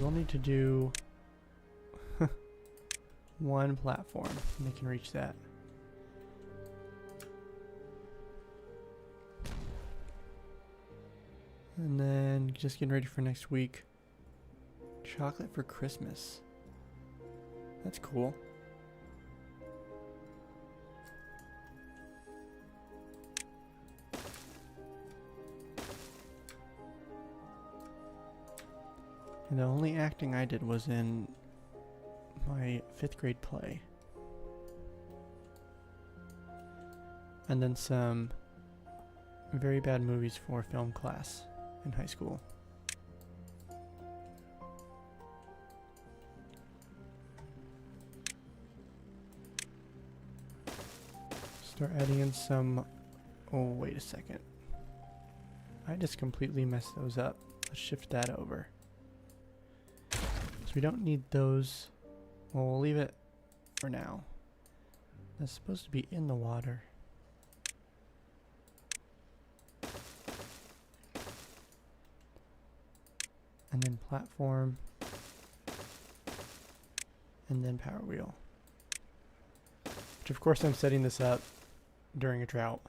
We'll need to do one platform and they can reach that. And then just getting ready for next week. Chocolate for Christmas. That's cool. And the only acting I did was in my 5th grade play. And then some very bad movies for film class in high school. Start adding in some... Oh, wait a second. I just completely messed those up. Let's shift that over. So we don't need those. Well, we'll leave it for now. That's supposed to be in the water. And then platform. And then power wheel. Which of course I'm setting this up during a drought.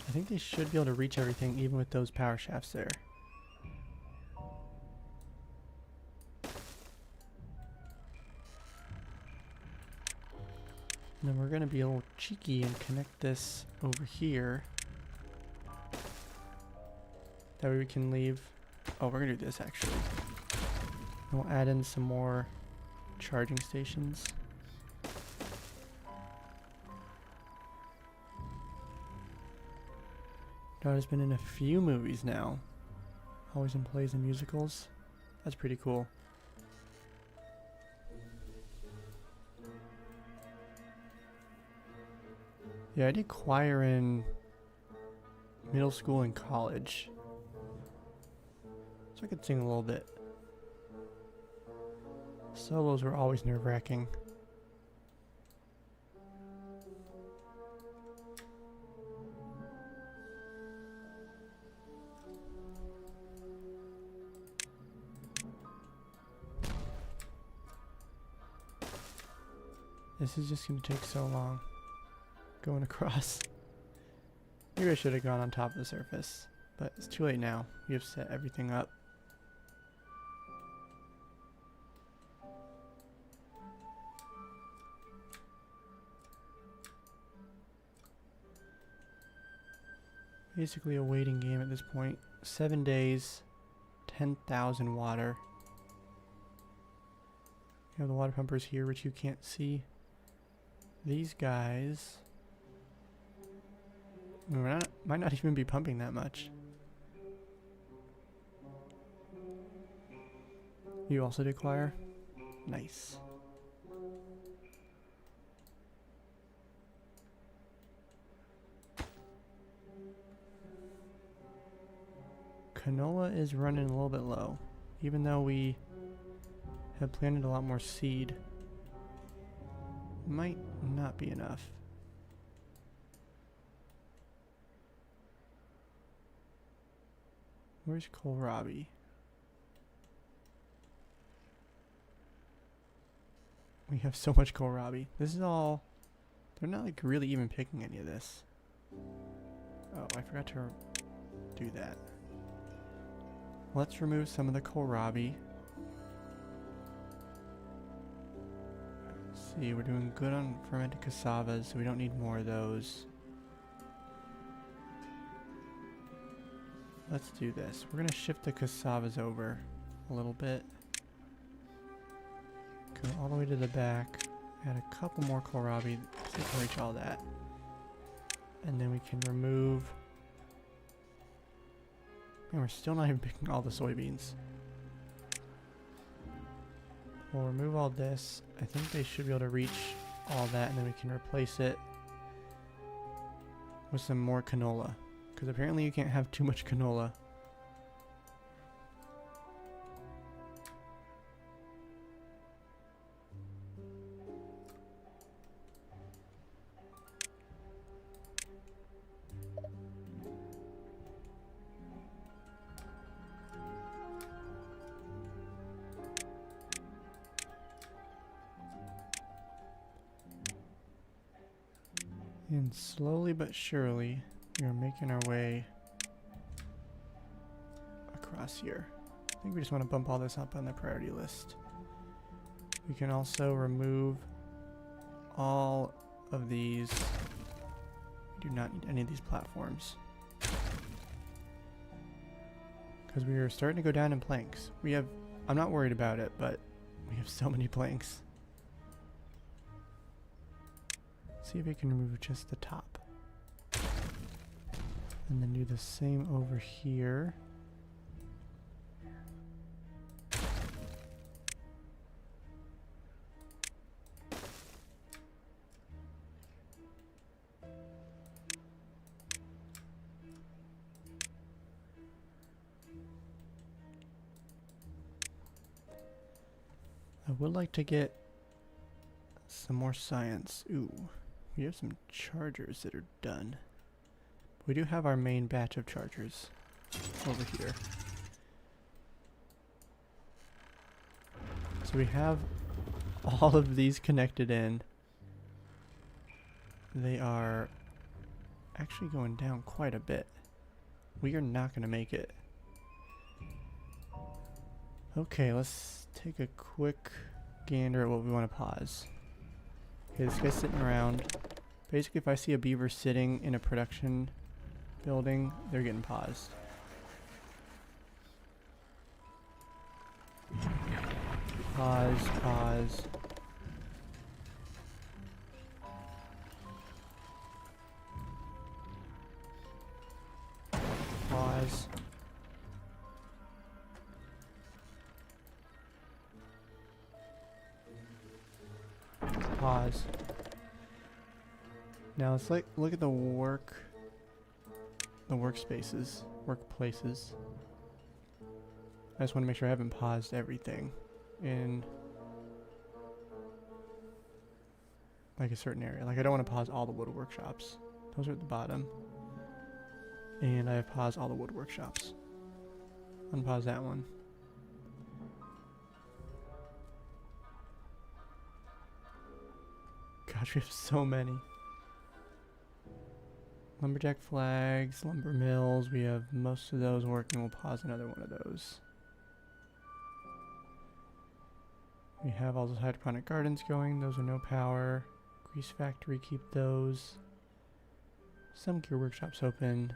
I think they should be able to reach everything even with those power shafts there. And then we're going to be a little cheeky and connect this over here. That way we can leave... Oh, we're going to do this actually. And we'll add in some more charging stations. Daughter's been in a few movies now. Always in plays and musicals. That's pretty cool. Yeah, I did choir in middle school and college. So I could sing a little bit. Solos were always nerve-wracking. This is just going to take so long. Going across. Maybe I should have gone on top of the surface. But it's too late now. We have set everything up. Basically a waiting game at this point. 7 days, 10,000 water. You have the water pumpers here, which you can't see. These guys might not even be pumping that much. You also did choir? Nice. Canola is running a little bit low, even though we have planted a lot more seed. Might not be enough. Where's kohlrabi? We have so much kohlrabi. This is all... They're not like really even picking any of this. Oh, I forgot to do that. Let's remove some of the kohlrabi. Let's see, we're doing good on fermented cassavas, so we don't need more of those. Let's do this. We're going to shift the cassavas over a little bit. Go all the way to the back. Add a couple more kohlrabi so we can reach all that. And then we can remove... And we're still not even picking all the soybeans. We'll remove all this. I think they should be able to reach all that, and then we can replace it with some more canola. Because apparently you can't have too much canola. And slowly but surely, we are making our way across here. I think we just want to bump all this up on the priority list. We can also remove all of these. We do not need any of these platforms. Because we are starting to go down in planks. We have, I'm not worried about it, but we have so many planks. See if we can remove just the top. And then do the same over here. I would like to get some more science. Ooh, we have some chargers that are done. We do have our main batch of chargers over here. So we have all of these connected in. They are actually going down quite a bit. We are not going to make it. Okay, let's take a quick gander at what we want to pause. Okay, this guy's sitting around. Basically, if I see a beaver sitting in a production building, they're getting paused. Pause, pause. Pause. Pause. Now let's look at the workspaces, workplaces. I just want to make sure I haven't paused everything in like a certain area. Like I don't want to pause all the wood workshops. Those are at the bottom. And I have paused all the wood workshops. Unpause that one. Gosh, we have so many. Lumberjack flags, lumber mills, we have most of those working. We'll pause another one of those. We have all those hydroponic gardens going, those are no power. Grease factory, keep those. Some gear workshops open.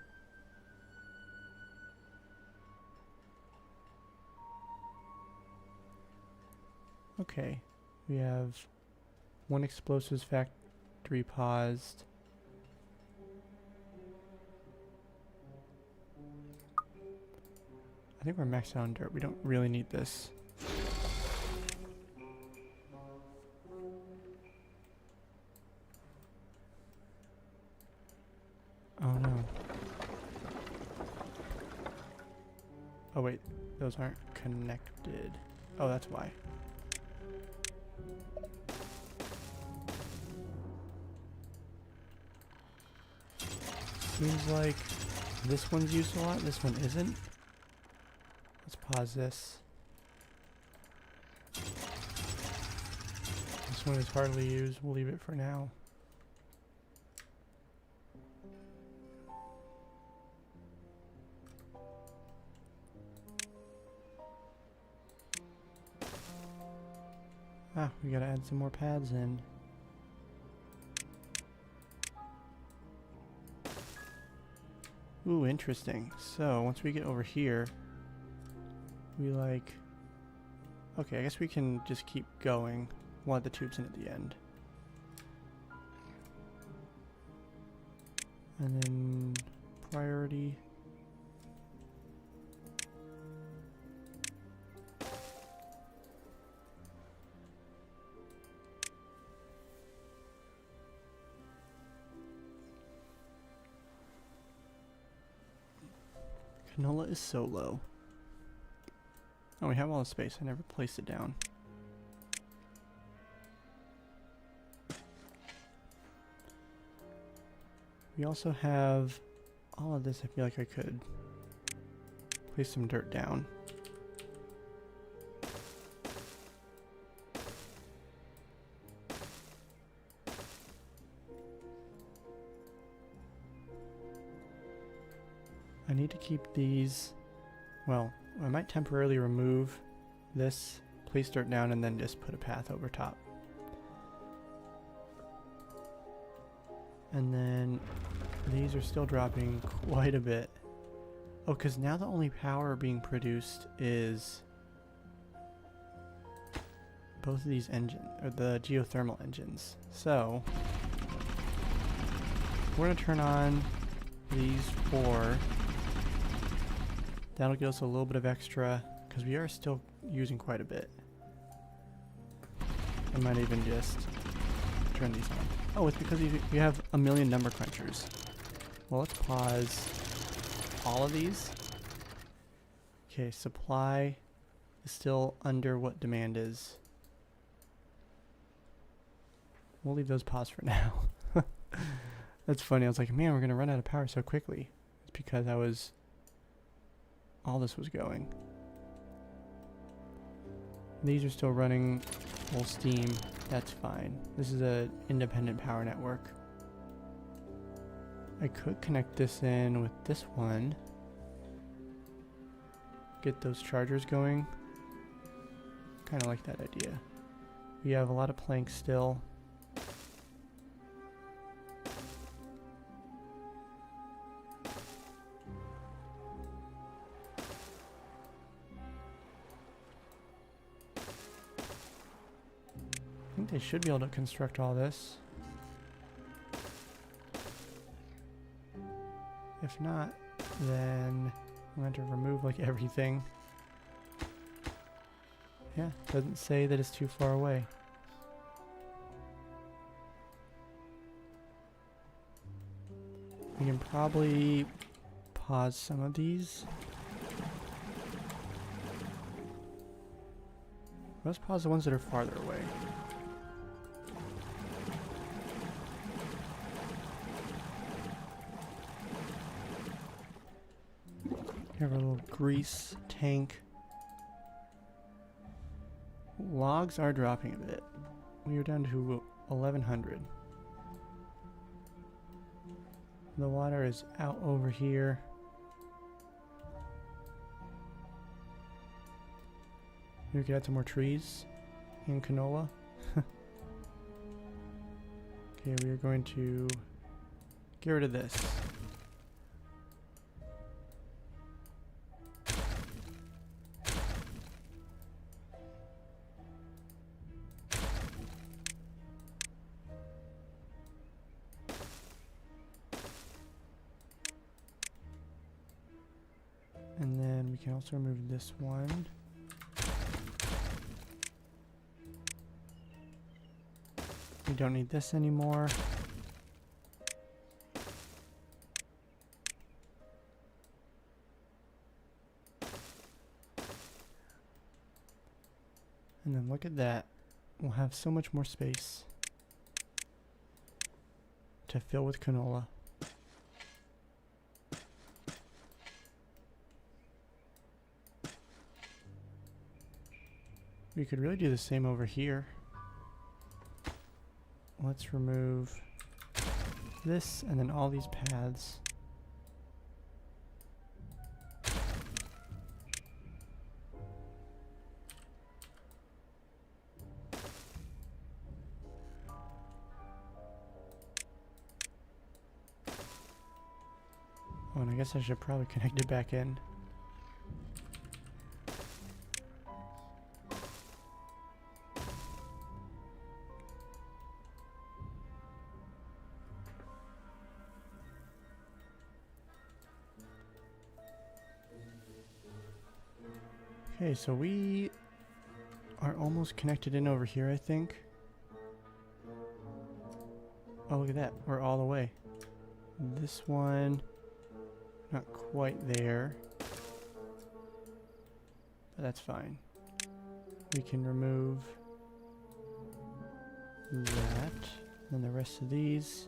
Okay, we have one explosives factory paused. I think we're maxed out on dirt. We don't really need this. Oh no. Oh wait, those aren't connected. Oh, that's why. Seems like this one's used a lot, this one isn't. Let's pause this. This one is hardly used, we'll leave it for now. Ah, we gotta add some more pads in. Ooh, interesting. So, once we get over here, we like... Okay, I guess we can just keep going. We'll add the tubes in at the end. And then... priority... Canola is so low. Oh, we have all the space. I never placed it down. We also have all of this. I feel like I could place some dirt down. I need to keep these, well, I might temporarily remove this, place dirt down, and then just put a path over top. And then these are still dropping quite a bit. Oh, because now the only power being produced is both of these engines, or the geothermal engines. So we're going to turn on these 4. That'll give us a little bit of extra, because we are still using quite a bit. I might even just turn these on. Oh, it's because we have a million number crunchers. Well, let's pause all of these. Okay, supply is still under what demand is. We'll leave those paused for now. That's funny. I was like, man, we're going to run out of power so quickly. It's because all this was going. These are still running full steam. That's fine. This is an independent power network. I could connect this in with this one. Get those chargers going. Kind of like that idea. We have a lot of planks still. I think they should be able to construct all this. If not, then I'm going to remove like everything. Yeah, doesn't say that it's too far away. We can probably pause some of these. Let's pause the ones that are farther away. We have a little grease tank. Logs are dropping a bit. We are down to 1100. The water is out over here. We could add some more trees and canola. Okay, we are going to get rid of this. And then we can also remove this one. We don't need this anymore. And then look at that. We'll have so much more space to fill with canola. We could really do the same over here. Let's remove this and then all these paths. Oh, and I guess I should probably connect it back in. Okay, so we are almost connected in over here, I think. Oh, look at that. We're all the way. This one, not quite there. But that's fine. We can remove that. And the rest of these.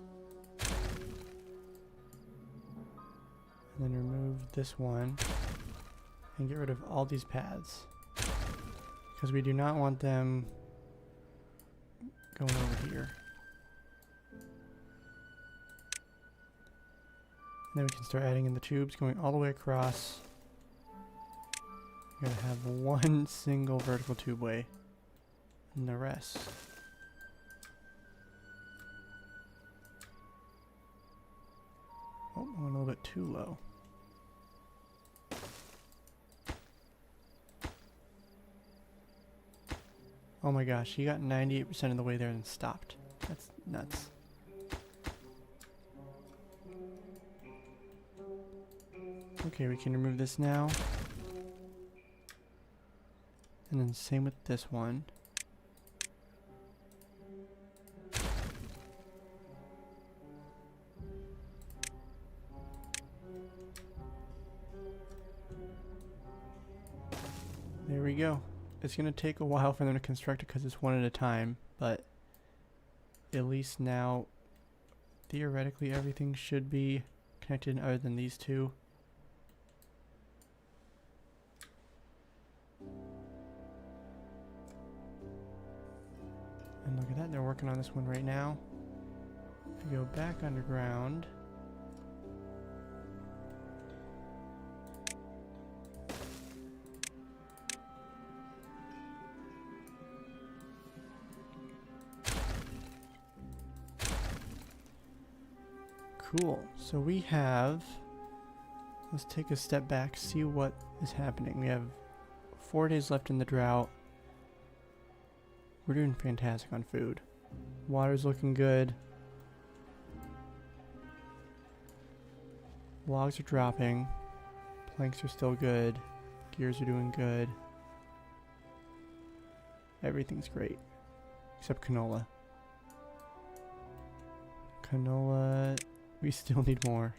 And then remove this one. And get rid of all these paths. Because we do not want them going over here. Then we can start adding in the tubes going all the way across. We're gonna have one single vertical tubeway and the rest. Oh, I went a little bit too low. Oh my gosh, he got 98% of the way there and stopped. That's nuts. Okay, we can remove this now. And then same with this one. There we go. It's going to take a while for them to construct it because it's one at a time, but at least now theoretically everything should be connected other than these two. And look at that, they're working on this one right now. If we go back underground, cool. So we have, let's take a step back, see what is happening. We have 4 days left in the drought. We're doing fantastic on food. Water's looking good. Logs are dropping. Planks are still good. Gears are doing good. Everything's great. Except canola. Canola, we still need more.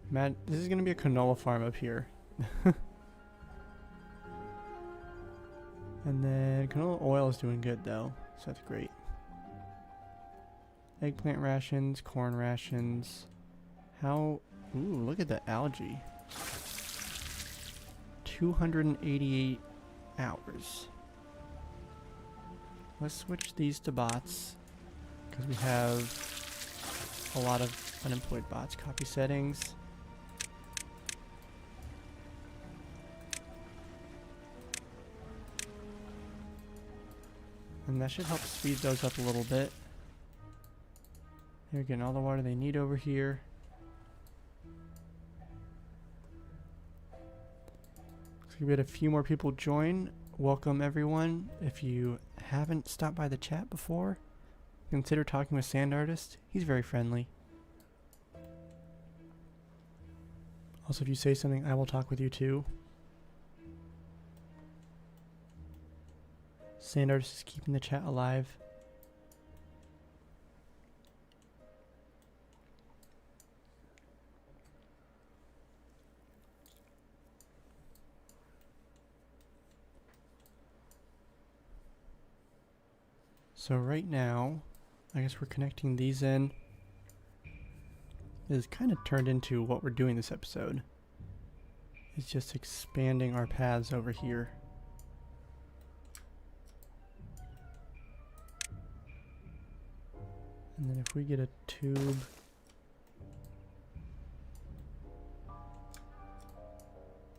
Matt, this is gonna be a canola farm up here. And then canola oil is doing good though, so that's great. Eggplant rations, corn rations. How, ooh, look at the algae. 288 hours. Let's switch these to bots because we have a lot of unemployed bots. Copy settings. And that should help speed those up a little bit. They're getting all the water they need over here. Looks like we had a few more people join. Welcome everyone. If you haven't stopped by the chat before, consider talking with Sand Artist. He's very friendly. Also, if you say something, I will talk with you too. Sand Artist is keeping the chat alive. So right now, I guess we're connecting these in. It has kind of turned into what we're doing this episode. It's just expanding our paths over here. And then if we get a tube,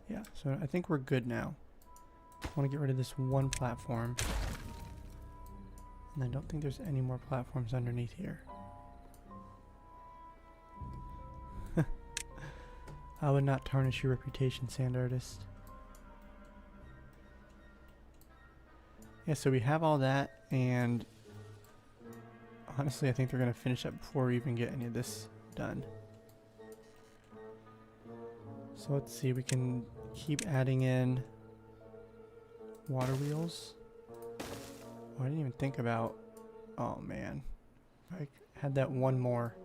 yeah, so I think we're good now. I want to get rid of this one platform. And I don't think there's any more platforms underneath here. I would not tarnish your reputation, Sand Artist. Yeah, so we have all that, and honestly, I think they're going to finish up before we even get any of this done. So let's see, we can keep adding in water wheels. Oh, I didn't even think about, oh man, I had that one more.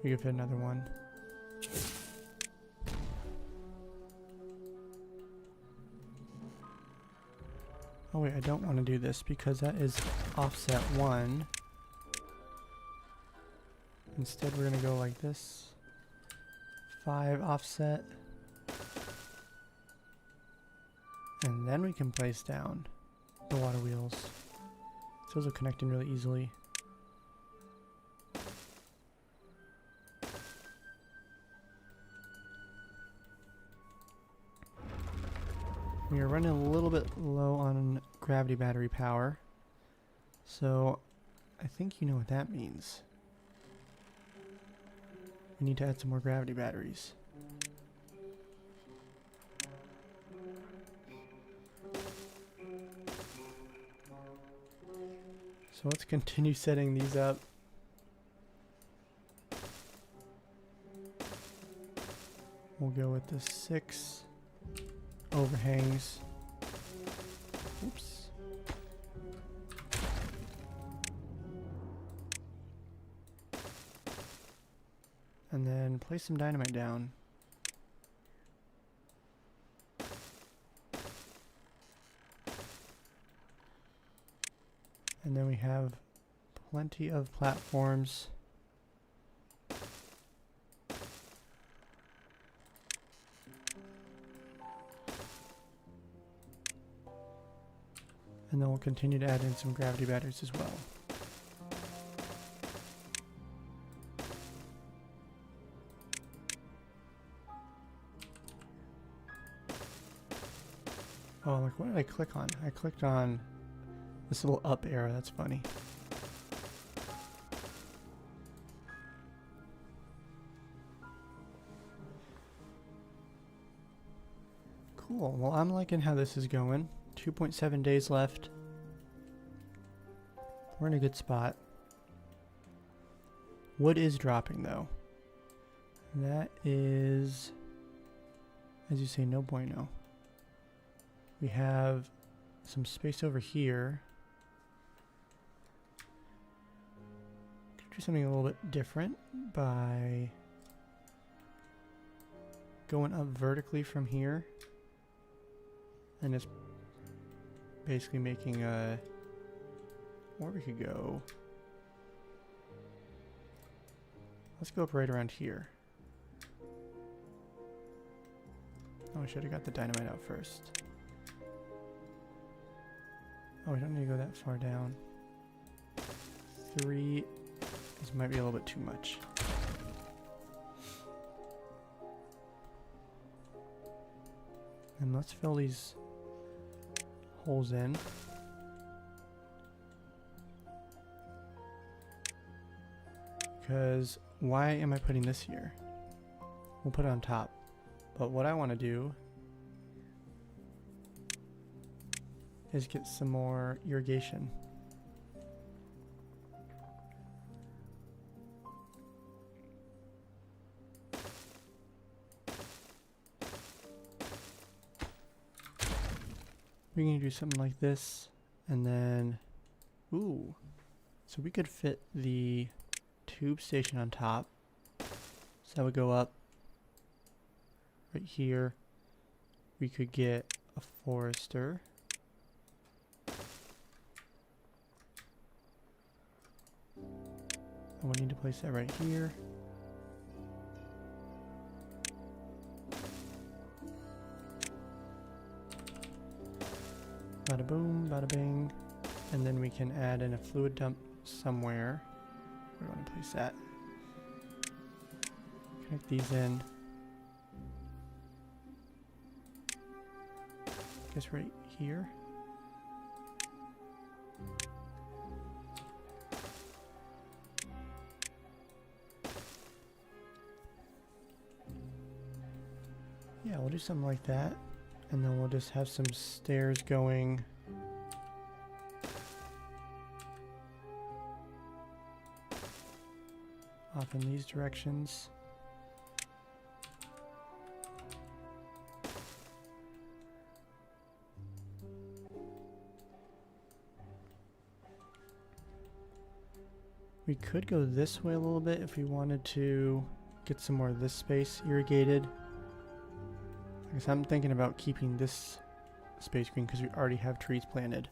We could fit another one. Oh wait, I don't want to do this because that is offset 1. Instead we're going to go like this. 5 offset. And then we can place down the water wheels. those will connect in really easily. We are running a little bit low on gravity battery power, so I think you know what that means. We need to add some more gravity batteries. So let's continue setting these up. We'll go with the 6 overhangs. Oops. And then place some dynamite down. And then we have plenty of platforms. And then we'll continue to add in some gravity batteries as well. Oh, look, what did I click on? I clicked on this little up arrow. That's funny. Cool. Well, I'm liking how this is going. 2.7 days left. We're in a good spot. Wood is dropping though. That is, as you say, no bueno. We have some space over here. Could do something a little bit different by going up vertically from here. And it's basically making a, or we could go, let's go up right around here. Oh, I should have got the dynamite out first. Oh, we don't need to go that far down. 3, this might be a little bit too much. And let's fill these holes in. Because why am I putting this here? We'll put it on top. But what I want to do is get some more irrigation. We're going to do something like this, and then, ooh, so we could fit the tube station on top. So that would go up right here. We could get a forester. And we need to place that right here. Bada boom, bada bing. And then we can add in a fluid dump somewhere. Where do I want to place that? Connect these in. I guess right here. Yeah, we'll do something like that. And then we'll just have some stairs going off in these directions. We could go this way a little bit if we wanted to get some more of this space irrigated. I guess I'm thinking about keeping this space green because we already have trees planted.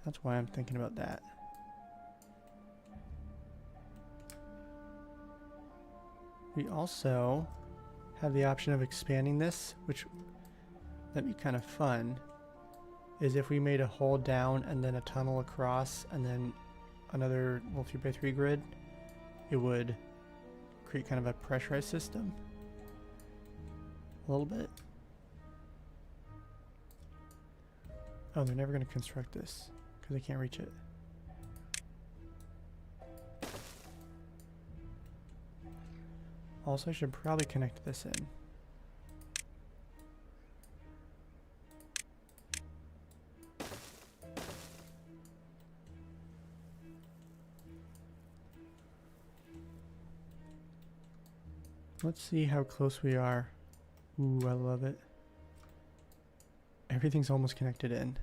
That's why I'm thinking about that. We also have the option of expanding this, which that'd be kind of fun. is if we made a hole down and then a tunnel across and then another little 3x3 grid, it would create kind of a pressurized system. A little bit. Oh, they're never going to construct this because they can't reach it. Also, I should probably connect this in. Let's see how close we are. Ooh, I love it. Everything's almost connected in.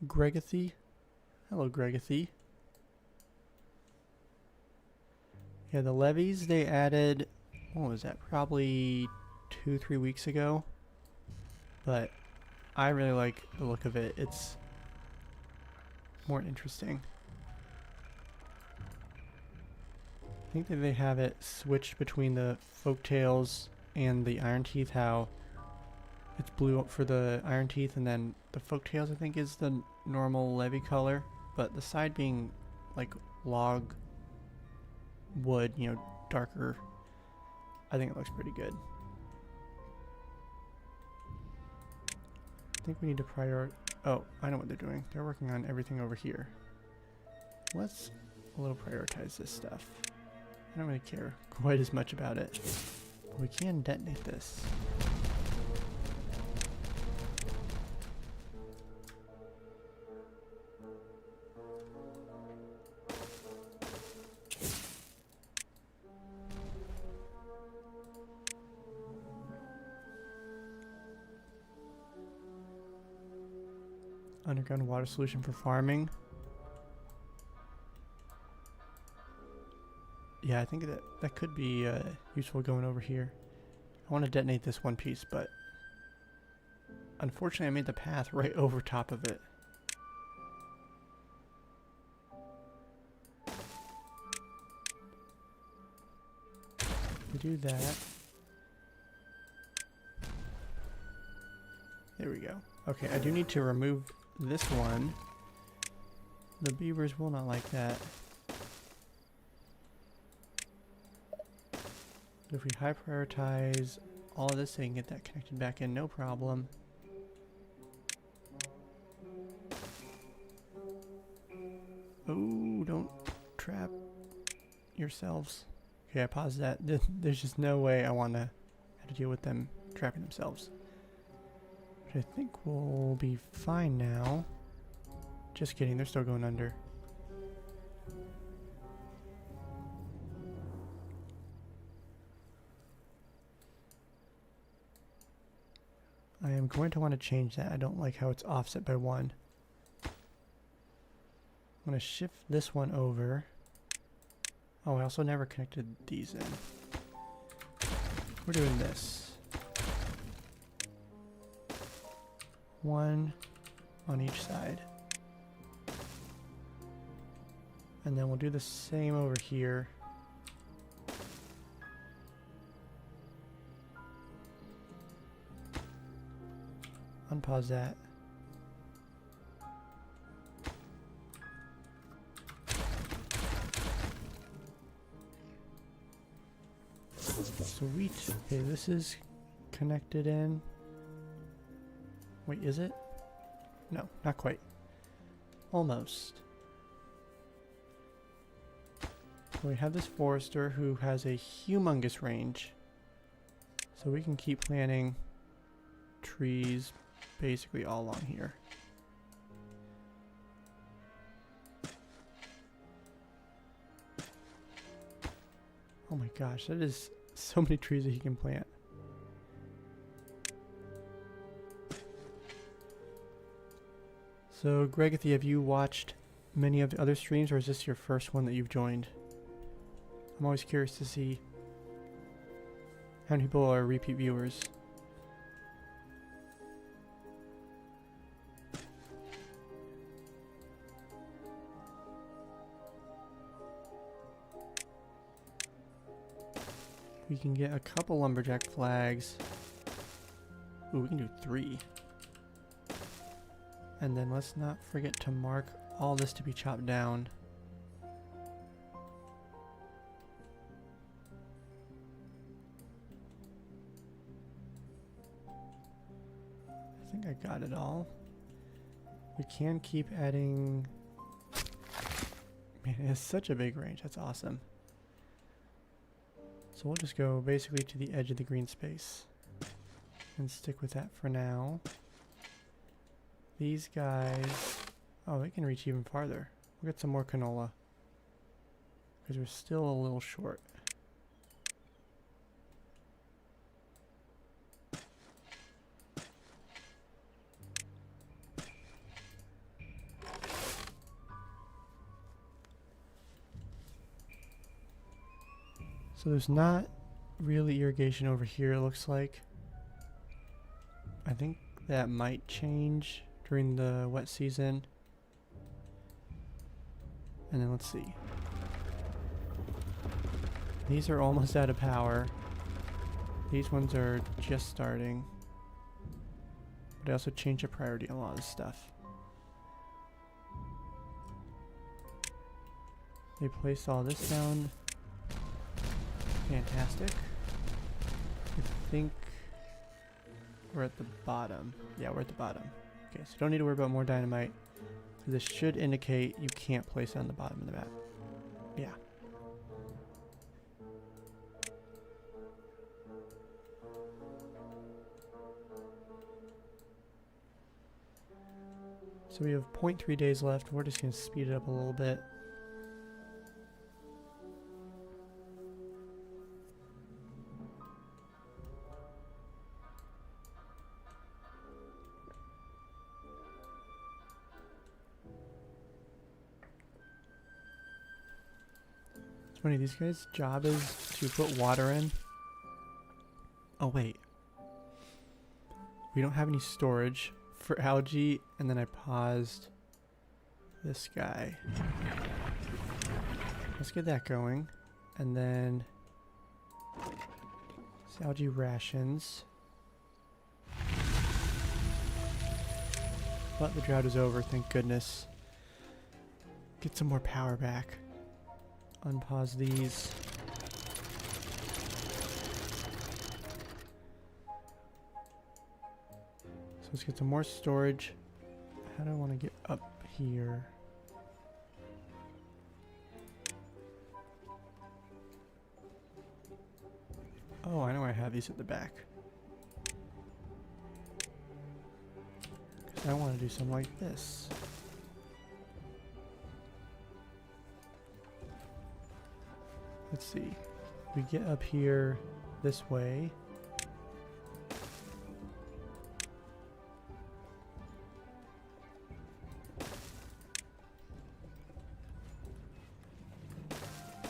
Gregathy. Hello, Gregathy. Yeah, the levees they added, what was that, probably 2-3 weeks ago. But I really like the look of it. It's more interesting. I think that they have it switched between the Folktales and the Iron Teeth, how it's blue for the Iron Teeth and then the Folktales I think is the normal levy color, but the side being like log wood, you know, darker. I think it looks pretty good. I think we need to oh, I know what they're doing. They're working on everything over here. Let's a little prioritize this stuff. I don't really care quite as much about it, but we can detonate this. Underground water solution for farming. Yeah, I think that could be useful going over here. I want to detonate this one piece, but unfortunately I made the path right over top of it. We do that. There we go. Okay, I do need to remove this one. The beavers will not like that. If we high prioritize all of this, so you can get that connected back in, no problem. Oh, don't trap yourselves. Okay, I paused that. There's just no way I want to have to deal with them trapping themselves. But I think we'll be fine now. Just kidding, they're still going under. I am going to want to change that. I don't like how it's offset by 1. I'm going to shift this one over. Oh, I also never connected these in. We're doing this. 1 on each side. And then we'll do the same over here. Unpause that. Sweet. Okay, this is connected in. Wait, is it? No, not quite. Almost. So we have this forester who has a humongous range. So we can keep planting trees basically all along here. Oh my gosh, that is so many trees that he can plant. So Gregathy, have you watched many of the other streams, or is this your first one that you've joined? I'm always curious to see how many people are repeat viewers. We can get a couple lumberjack flags. Ooh, we can do 3. And then let's not forget to mark all this to be chopped down. I think I got it all. We can keep adding. Man, it has such a big range. That's awesome. So we'll just go basically to the edge of the green space and stick with that for now. These guys, oh, they can reach even farther. We'll get some more canola because we're still a little short. So there's not really irrigation over here, it looks like. I think that might change during the wet season. And then let's see. These are almost out of power. These ones are just starting. But I also changed the priority on a lot of stuff. They placed all this down. Fantastic. I think we're at the bottom. Yeah, we're at the bottom. Okay, so don't need to worry about more dynamite. This should indicate you can't place it on the bottom of the map. Yeah. So we have 0.3 days left. We're just going to speed it up a little bit. Funny, these guys' job is to put water in. Oh wait, we don't have any storage for algae, and then I paused this guy. Let's get that going, and then it's algae rations. But the drought is over, thank goodness. Get some more power back. Unpause these. So let's get some more storage. How do I want to get up here? Oh, I know I have these at the back. Because I want to do something like this. Let's see. We get up here this way.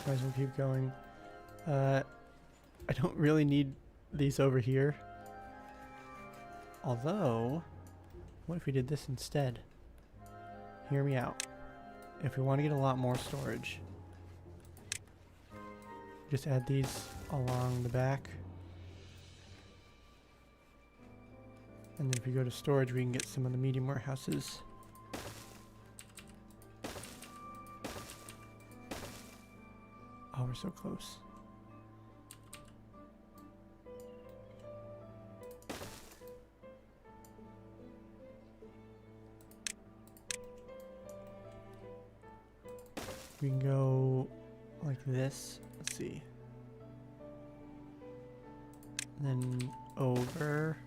Might as well keep going. I don't really need these over here. Although, what if we did this instead? Hear me out. If we want to get a lot more storage, just add these along the back. And then if we go to storage, we can get some of the medium warehouses. Oh, we're so close. We can go like this. Let's see. Then over.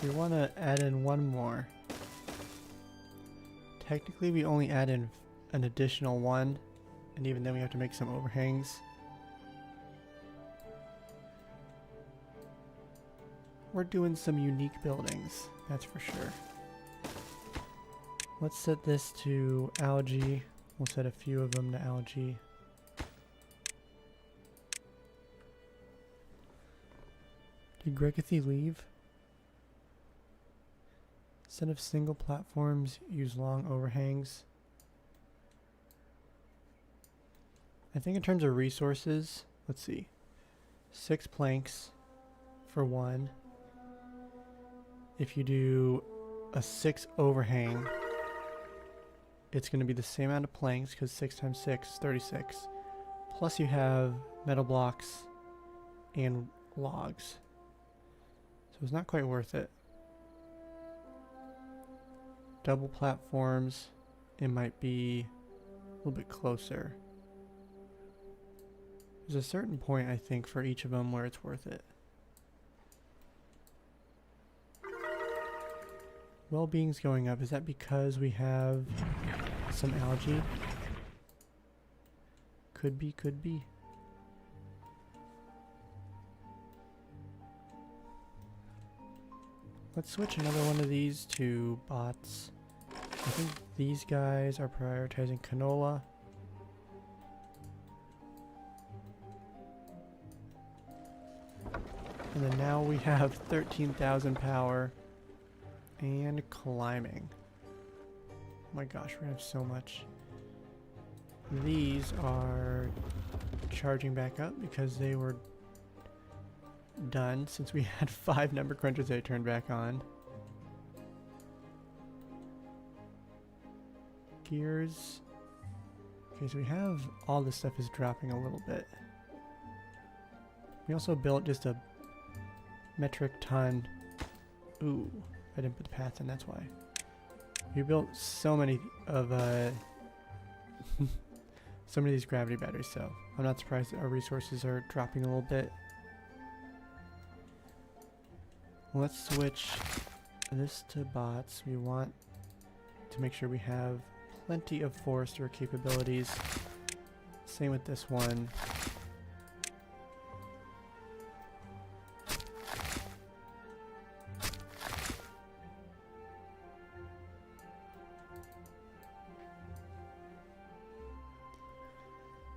We want to add in one more. Technically, we only add in an additional one, and even then we have to make some overhangs. We're doing some unique buildings, that's for sure. Let's set this to algae. We'll set a few of them to algae. Did Gregathy leave? Instead of single platforms, use long overhangs. I think in terms of resources, let's see. 6 planks for 1. If you do a 6 overhang, it's going to be the same amount of planks because 6 times 6 is 36. Plus you have metal blocks and logs. So it's not quite worth it. Double platforms, it might be a little bit closer. There's a certain point, I think, for each of them where it's worth it. Well-being's going up. Is that because we have some algae? Could be, could be. Let's switch another one of these to bots. I think these guys are prioritizing canola. And then now we have 13,000 power and climbing. Oh my gosh, we're gonna have so much. These are charging back up because they were done since we had 5 number crunchers that I turned back on. Gears. Okay, so we have all this stuff is dropping a little bit. We also built just a metric ton. Ooh, I didn't put the path in, that's why. We built so many of so many of these gravity batteries, so I'm not surprised that our resources are dropping a little bit. Let's switch this to bots. We want to make sure we have plenty of forester capabilities. Same with this one.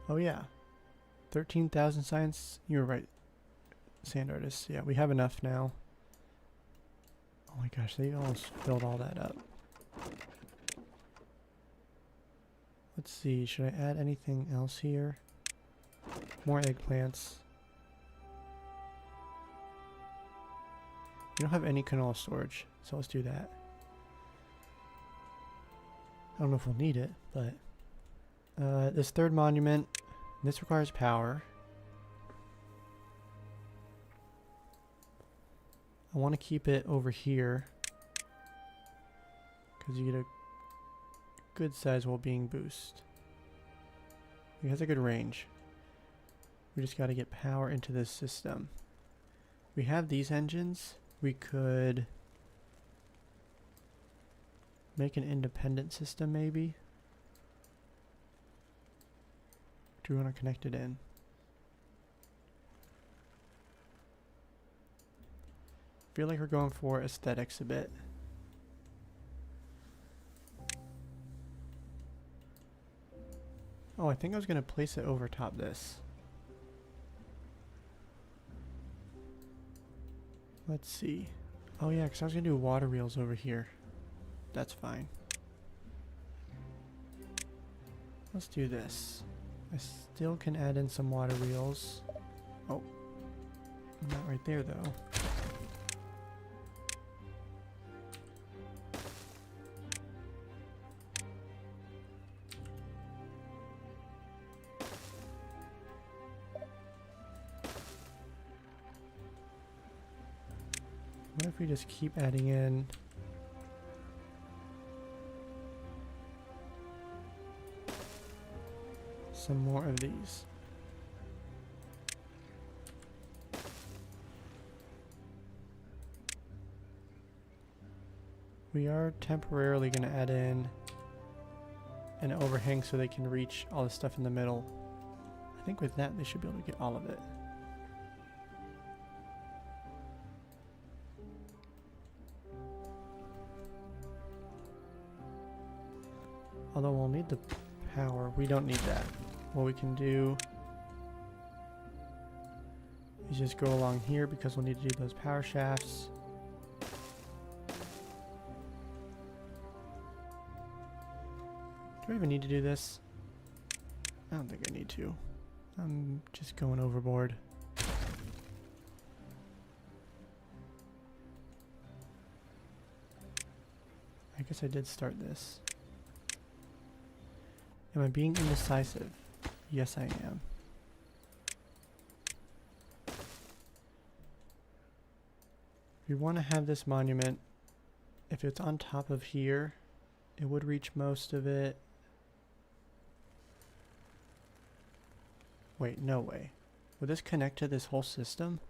Oh yeah, 13,000 science. You were right, sand artists. Yeah, we have enough now. Oh my gosh, they almost filled all that up. Let's see, should I add anything else here? More eggplants. We don't have any canola storage, so let's do that. I don't know if we'll need it, but this third monument, this requires power. I want to keep it over here because you get a good size well-being boost. It has a good range. We just got to get power into this system. We have these engines. We could make an independent system maybe. Do we want to connect it in? Feel like we're going for aesthetics a bit. Oh, I think I was going to place it over top this. Let's see. Oh yeah, because I was going to do water wheels over here. That's fine. Let's do this. I still can add in some water wheels. Oh, not right there though. What if we just keep adding in some more of these? We are temporarily going to add in an overhang so they can reach all the stuff in the middle. I think with that they should be able to get all of it. Although we'll need the power, we don't need that. What we can do is just go along here because we'll need to do those power shafts. Do I even need to do this? I don't think I need to. I'm just going overboard. I guess I did start this. Am I being indecisive? Yes, I am. We want to have this monument. If it's on top of here, it would reach most of it. Wait, no way. Would this connect to this whole system?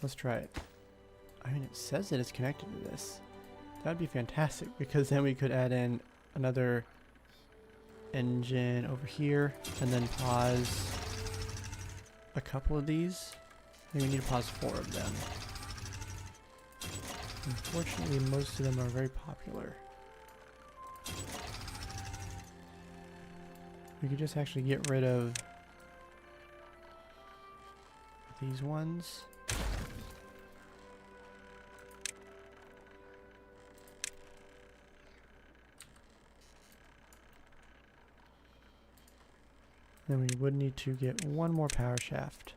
Let's try it. I mean, it says that it's connected to this. That would be fantastic, because then we could add in another engine over here and then pause a couple of these. I think we need to pause 4 of them. Unfortunately, most of them are very popular. We could just actually get rid of these ones. Then we would need to get one more power shaft.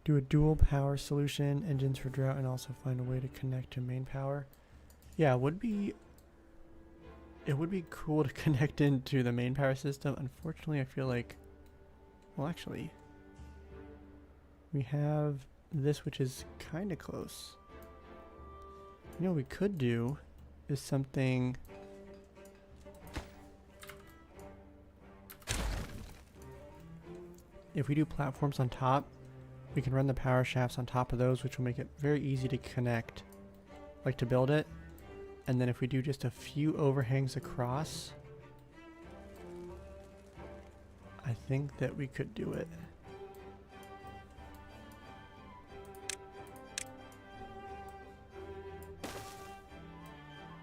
Do a dual power solution, engines for drought, and also find a way to connect to main power. Yeah, it would be cool to connect into the main power system. Unfortunately, I feel like, well, actually, we have this, which is kind of close. You know what we could do is something. If we do platforms on top, we can run the power shafts on top of those, which will make it very easy to connect, like to build it. And then if we do just a few overhangs across, I think that we could do it.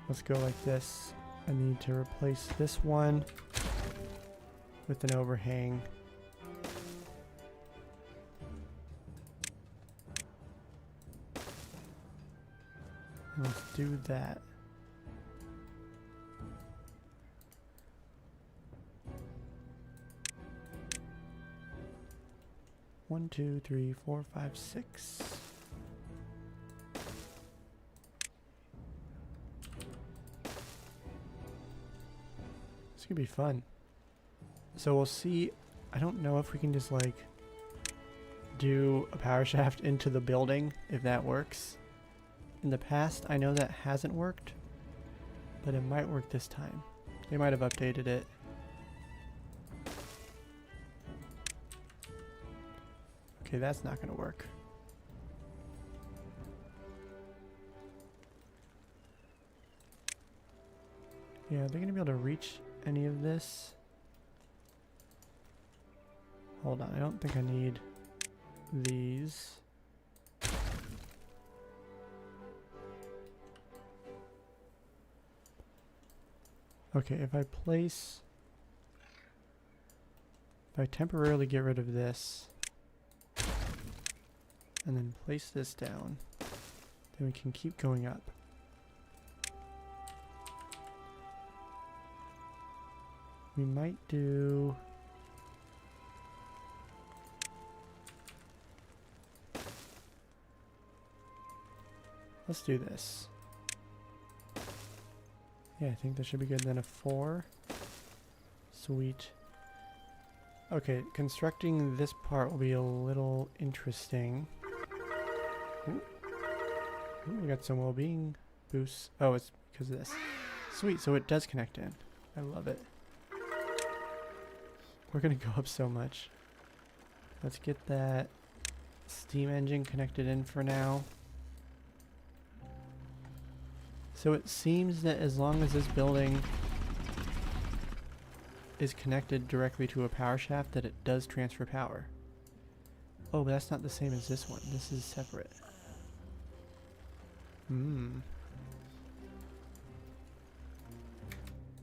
Let's go like this. I need to replace this one with an overhang. Let's do that. One, two, three, four, five, six. This could be fun. So we'll see. I don't know if we can just like do a power shaft into the building, if that works. In the past, I know that hasn't worked, but it might work this time. They might have updated it. Okay, that's not going to work. Yeah, they're going to be able to reach any of this. Hold on, I don't think I need these. Okay, if I temporarily get rid of this and then place this down, then we can keep going up. We might do... Let's do this. Yeah, I think that should be good. Then a 4. Sweet. Okay, constructing this part will be a little interesting. Ooh. Ooh, we got some well-being boosts. Oh, it's because of this. Sweet, so it does connect in. I love it. We're gonna go up so much. Let's get that steam engine connected in for now. So it seems that as long as this building is connected directly to a power shaft, that it does transfer power. Oh, but that's not the same as this one. This is separate.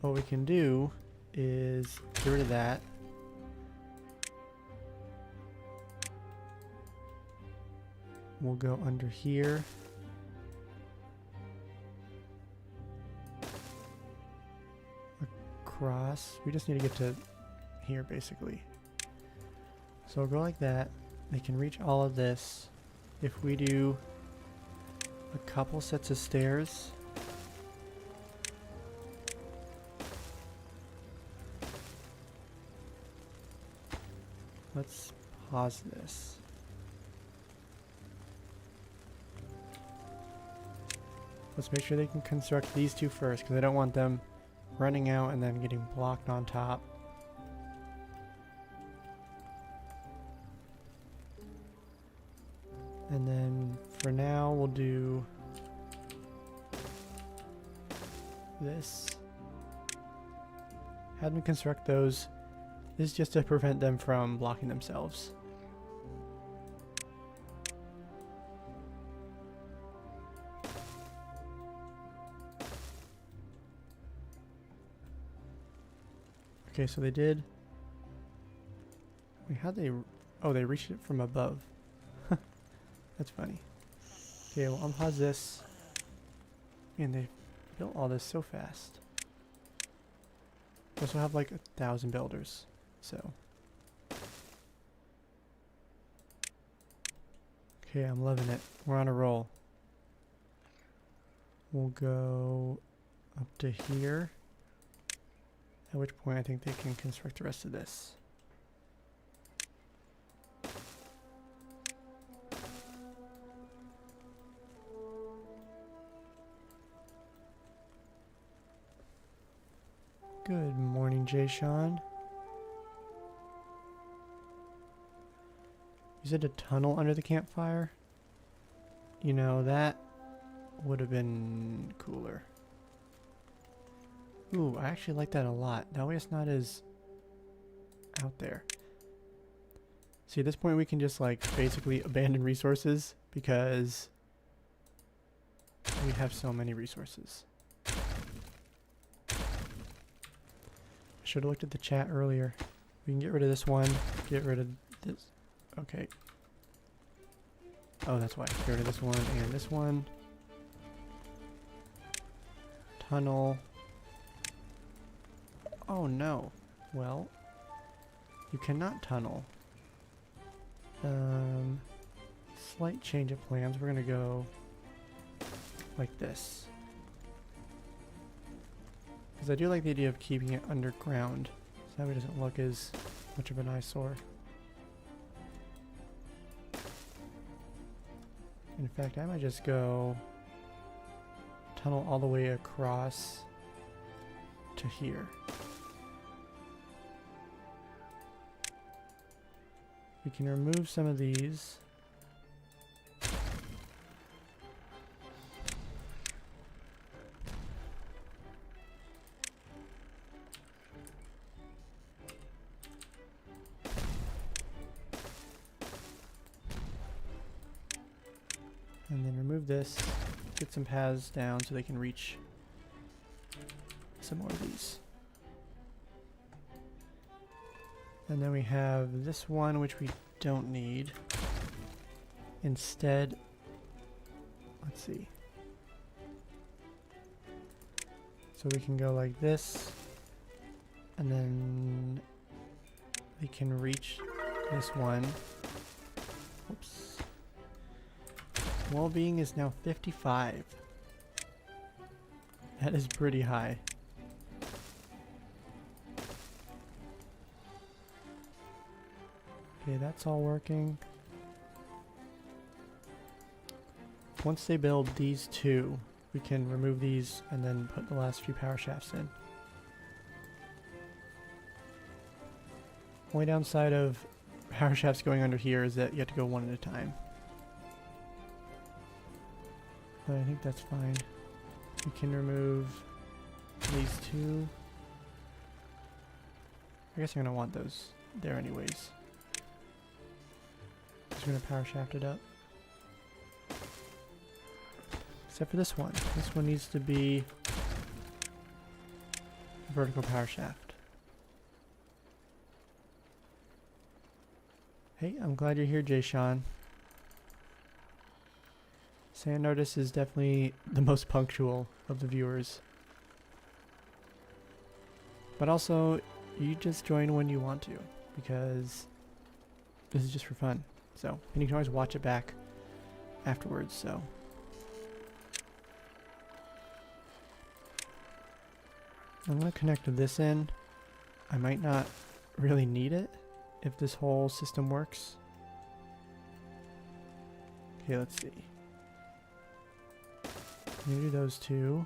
What we can do is get rid of that. We'll go under here. across. We just need to get to here, basically. So we'll go like that. They can reach all of this. If we do a couple sets of stairs. Let's pause this. Let's make sure they can construct these two first, because I don't want them running out and then getting blocked on top. And then for now we'll do this. Have them construct those. This is just to prevent them from blocking themselves. Okay, so they did. Wait, how'd they? Oh, they reached it from above. That's funny. Okay, well, unpause this. Man, they built all this so fast. We also have like 1,000 builders, so. Okay, I'm loving it. We're on a roll. We'll go up to here. At which point I think they can construct the rest of this. Good morning, Jay Sean. You said a tunnel under the campfire? You know, that would have been cooler. Ooh, I actually like that a lot. That way it's not as out there. See, at this point we can just like basically abandon resources because we have so many resources. I should have looked at the chat earlier. We can get rid of this one, get rid of this. Okay. Oh, that's why. Get rid of this one and this one. Tunnel. Oh no. Well, you cannot tunnel. Slight change of plans. We're gonna go like this. Because I do like the idea of keeping it underground, so that way it doesn't look as much of an eyesore. In fact, I might just go tunnel all the way across to here. We can remove some of these. And then remove this, get some paths down so they can reach some more of these. And then we have this one, which we don't need. Instead, let's see. So we can go like this, and then we can reach this one. Oops. Well-being is now 55. That is pretty high. Okay, that's all working. Once they build these two, we can remove these and then put the last few power shafts in. Only downside of power shafts going under here is that you have to go one at a time. But I think that's fine. We can remove these two. I guess I'm gonna want those there anyways. Just gonna power shaft it up. Except for this one. This one needs to be a vertical power shaft. Hey, I'm glad you're here, Jay Sean. Sand Artist is definitely the most punctual of the viewers. But also, you just join when you want to, because this is just for fun. So, and you can always watch it back afterwards, so. I'm going to connect this in. I might not really need it if this whole system works. Okay, let's see. Maybe those two.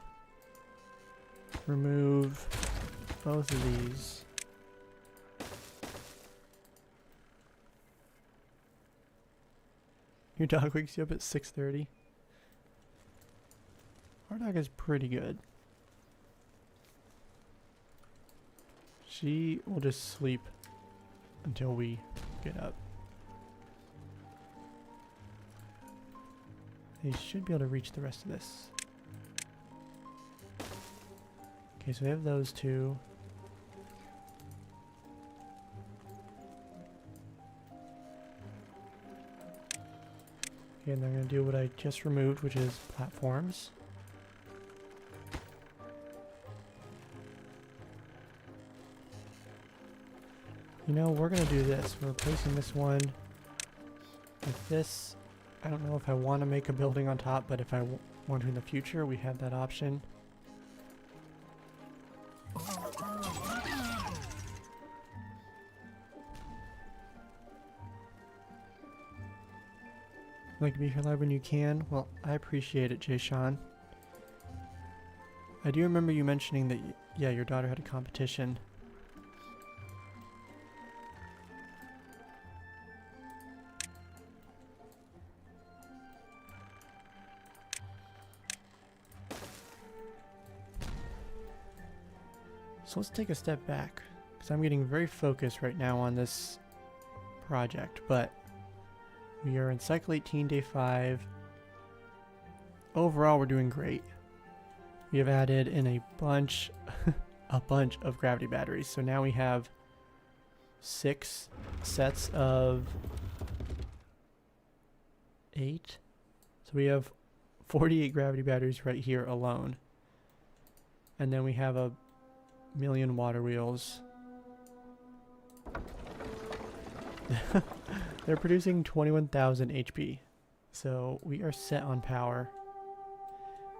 Remove both of these. Your dog wakes you up at 6:30. Our dog is pretty good. She will just sleep until we get up. They should be able to reach the rest of this. Okay, so we have those two. Okay, and they're going to do what I just removed, which is platforms. You know, we're going to do this. We're replacing this one with this. I don't know if I want to make a building on top, but if I want to in the future, we have that option. Like to be here live when you can? Well, I appreciate it, Jay Sean. I do remember you mentioning that, yeah, your daughter had a competition. So let's take a step back, because I'm getting very focused right now on this project, but we are in cycle 18, day 5. Overall, we're doing great. We have added in a bunch of gravity batteries. So now we have 6 sets of 8. So we have 48 gravity batteries right here alone. And then we have a million water wheels. They're producing 21,000 HP. So we are set on power.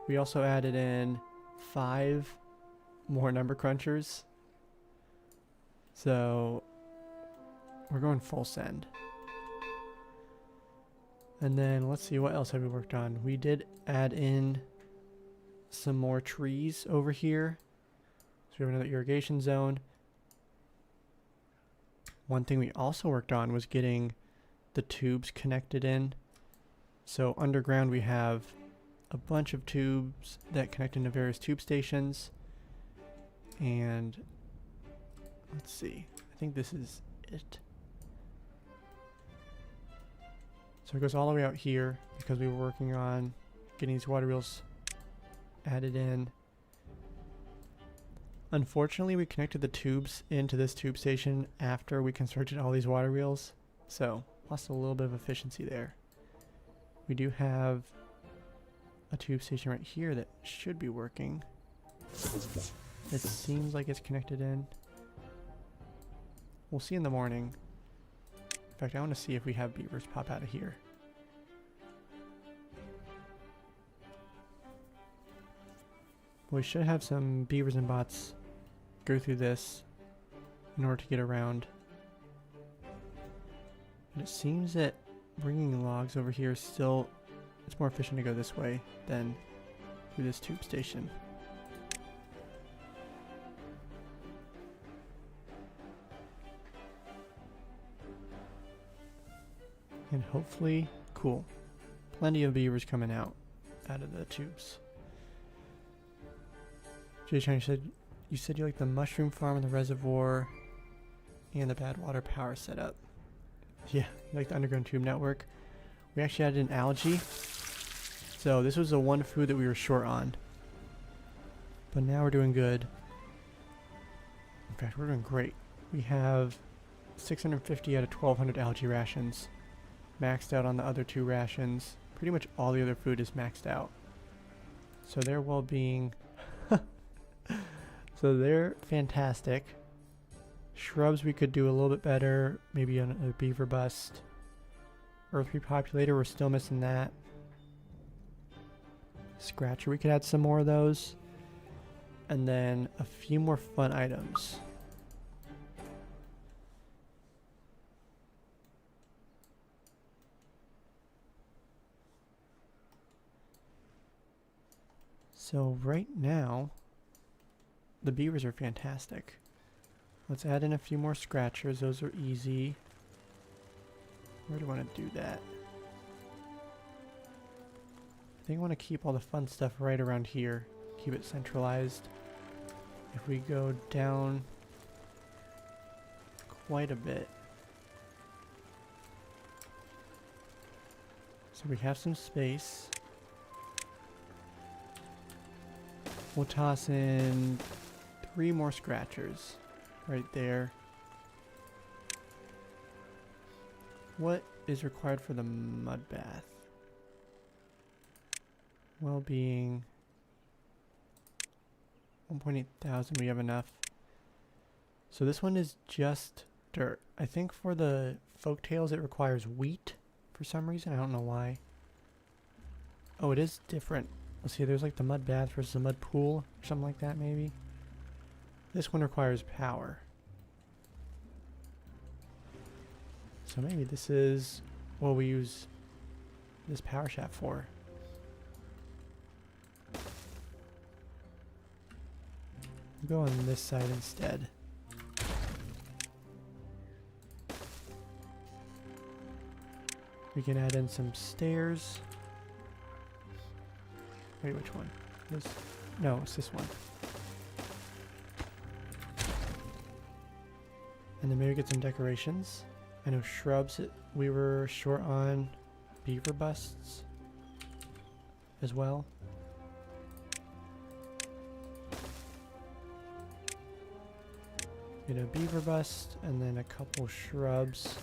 We also added in 5 more number crunchers. So we're going full send. And then let's see, what else have we worked on? We did add in some more trees over here. So we have another irrigation zone. One thing we also worked on was getting the tubes connected in. So underground we have a bunch of tubes that connect into various tube stations. And let's see, I think this is it. So it goes all the way out here because we were working on getting these water wheels added in. Unfortunately, we connected the tubes into this tube station after we constructed all these water wheels, so lost a little bit of efficiency there. We do have a tube station right here that should be working. It seems like it's connected in. We'll see in the morning. In fact, I want to see if we have beavers pop out of here. We should have some beavers and bots go through this in order to get around. And it seems that bringing logs over here is still, it's more efficient to go this way than through this tube station. And hopefully, cool, plenty of beavers coming out of the tubes. Jay Chan, you said you like the mushroom farm and the reservoir and the bad water power setup. Yeah, you like the underground tube network. We actually added an algae. So this was the one food that we were short on. But now we're doing good. In fact, we're doing great. We have 650 out of 1,200 algae rations. Maxed out on the other 2 rations. Pretty much all the other food is maxed out. So their well-being... So they're fantastic. Shrubs we could do a little bit better. Maybe a beaver bust. Earth repopulator, we're still missing that. Scratcher, we could add some more of those. And then a few more fun items. So right now, the beavers are fantastic. Let's add in a few more scratchers. Those are easy. Where do I want to do that? I think I want to keep all the fun stuff right around here. Keep it centralized. If we go down quite a bit. So we have some space. We'll toss in 3 more scratchers right there. What is required for the mud bath? Well-being. 1.8 thousand, we have enough. So this one is just dirt. I think for the folktales it requires wheat for some reason. I don't know why. Oh, it is different. Let's see, there's like the mud bath versus the mud pool or something like that maybe. This one requires power. So maybe this is what we use this power shaft for. We'll go on this side instead. We can add in some stairs. Wait, which one? This? No, it's this one. And then maybe get some decorations. I know shrubs, we were short on beaver busts as well. Get a beaver bust and then a couple shrubs.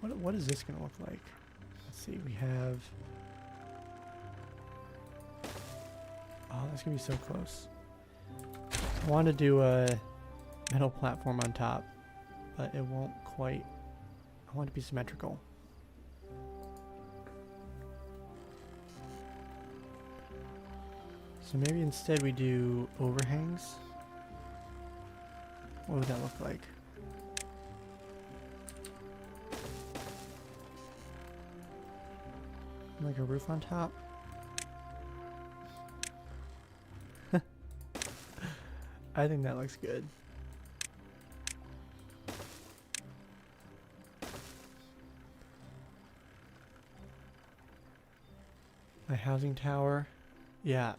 What is this going to look like? Let's see, we have... Oh, that's going to be so close. I want to do a metal platform on top, but it won't quite. I want it to be symmetrical. So maybe instead we do overhangs. What would that look like? Like a roof on top? I think that looks good. My housing tower. Yeah.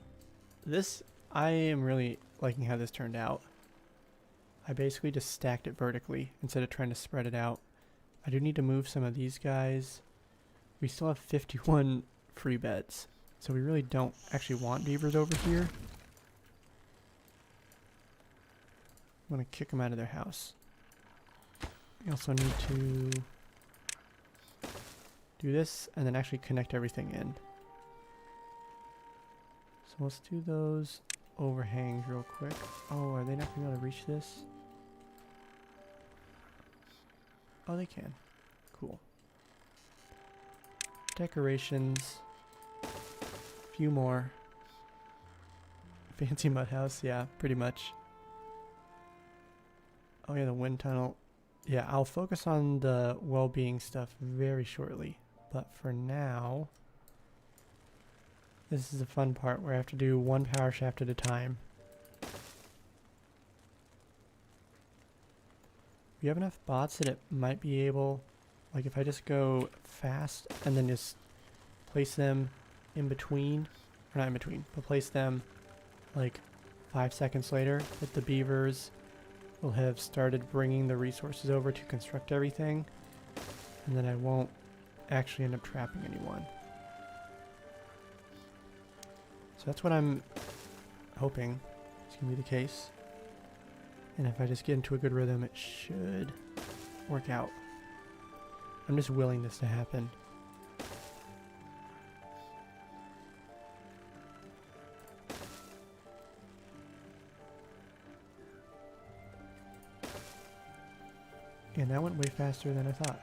This, I am really liking how this turned out. I basically just stacked it vertically instead of trying to spread it out. I do need to move some of these guys. We still have 51 free beds. So we really don't actually want beavers over here. I want to kick them out of their house. We also need to do this and then actually connect everything in. So let's do those overhangs real quick. Oh, are they not going to be able to reach this? Oh, they can. Cool. Decorations. A few more. Fancy mud house, yeah, pretty much. Oh yeah, the wind tunnel. Yeah, I'll focus on the well-being stuff very shortly. But for now, this is the fun part where I have to do one power shaft at a time. We have enough bots that it might be able, like if I just go fast and then just place them in between, or not in between, but place them like 5 seconds later, that the beavers will have started bringing the resources over to construct everything, and then I won't actually end up trapping anyone. So that's what I'm hoping is going to be the case. And if I just get into a good rhythm, it should work out. I'm just willing this to happen. And that went way faster than I thought.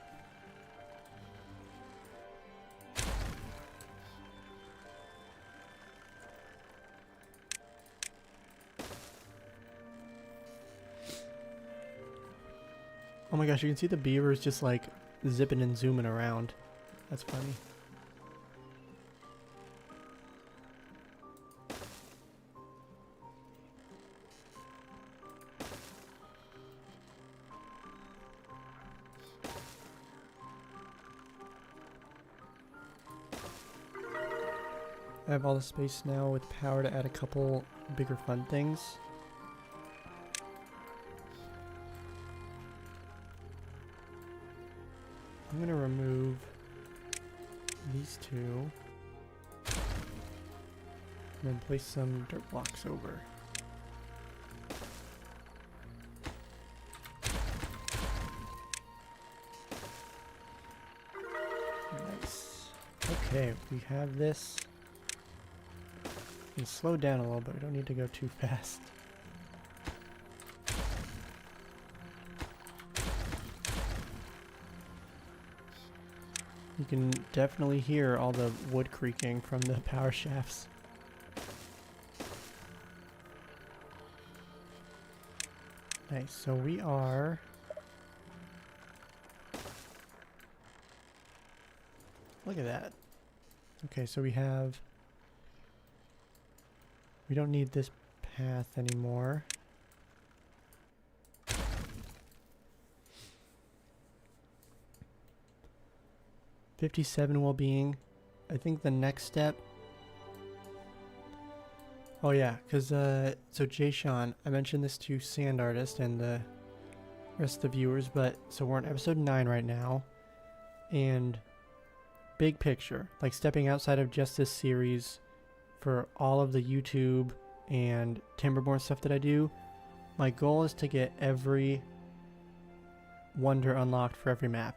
Oh my gosh, you can see the beavers just like zipping and zooming around. That's funny. I have all the space now with power to add a couple bigger fun things. I'm gonna remove these two and then place some dirt blocks over. Nice. Okay, we have this. We can slow down a little bit, we don't need to go too fast. You can definitely hear all the wood creaking from the power shafts. Nice, so we are... Look at that. Okay, so we have... We don't need this path anymore. $57 well-being. I think the next step... Oh yeah, because so Jay Sean, I mentioned this to Sand Artist and the rest of the viewers, but so we're on episode 9 right now, and big picture, like stepping outside of just this series for all of the YouTube and Timberborn stuff that I do, my goal is to get every wonder unlocked for every map.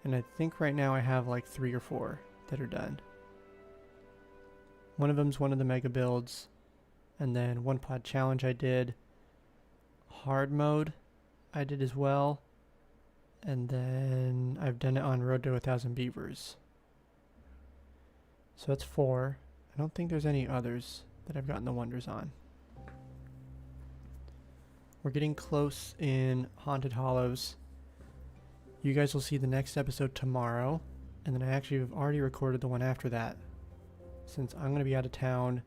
And I think right now I have like 3 or 4 that are done. One of them's one of the mega builds, and then one pod challenge I did. Hard mode I did as well, and then I've done it on Road to 1,000 Beavers. So that's 4. I don't think there's any others that I've gotten the wonders on. We're getting close in Haunted Hollows. You guys will see the next episode tomorrow, and then I actually have already recorded the one after that, since I'm going to be out of town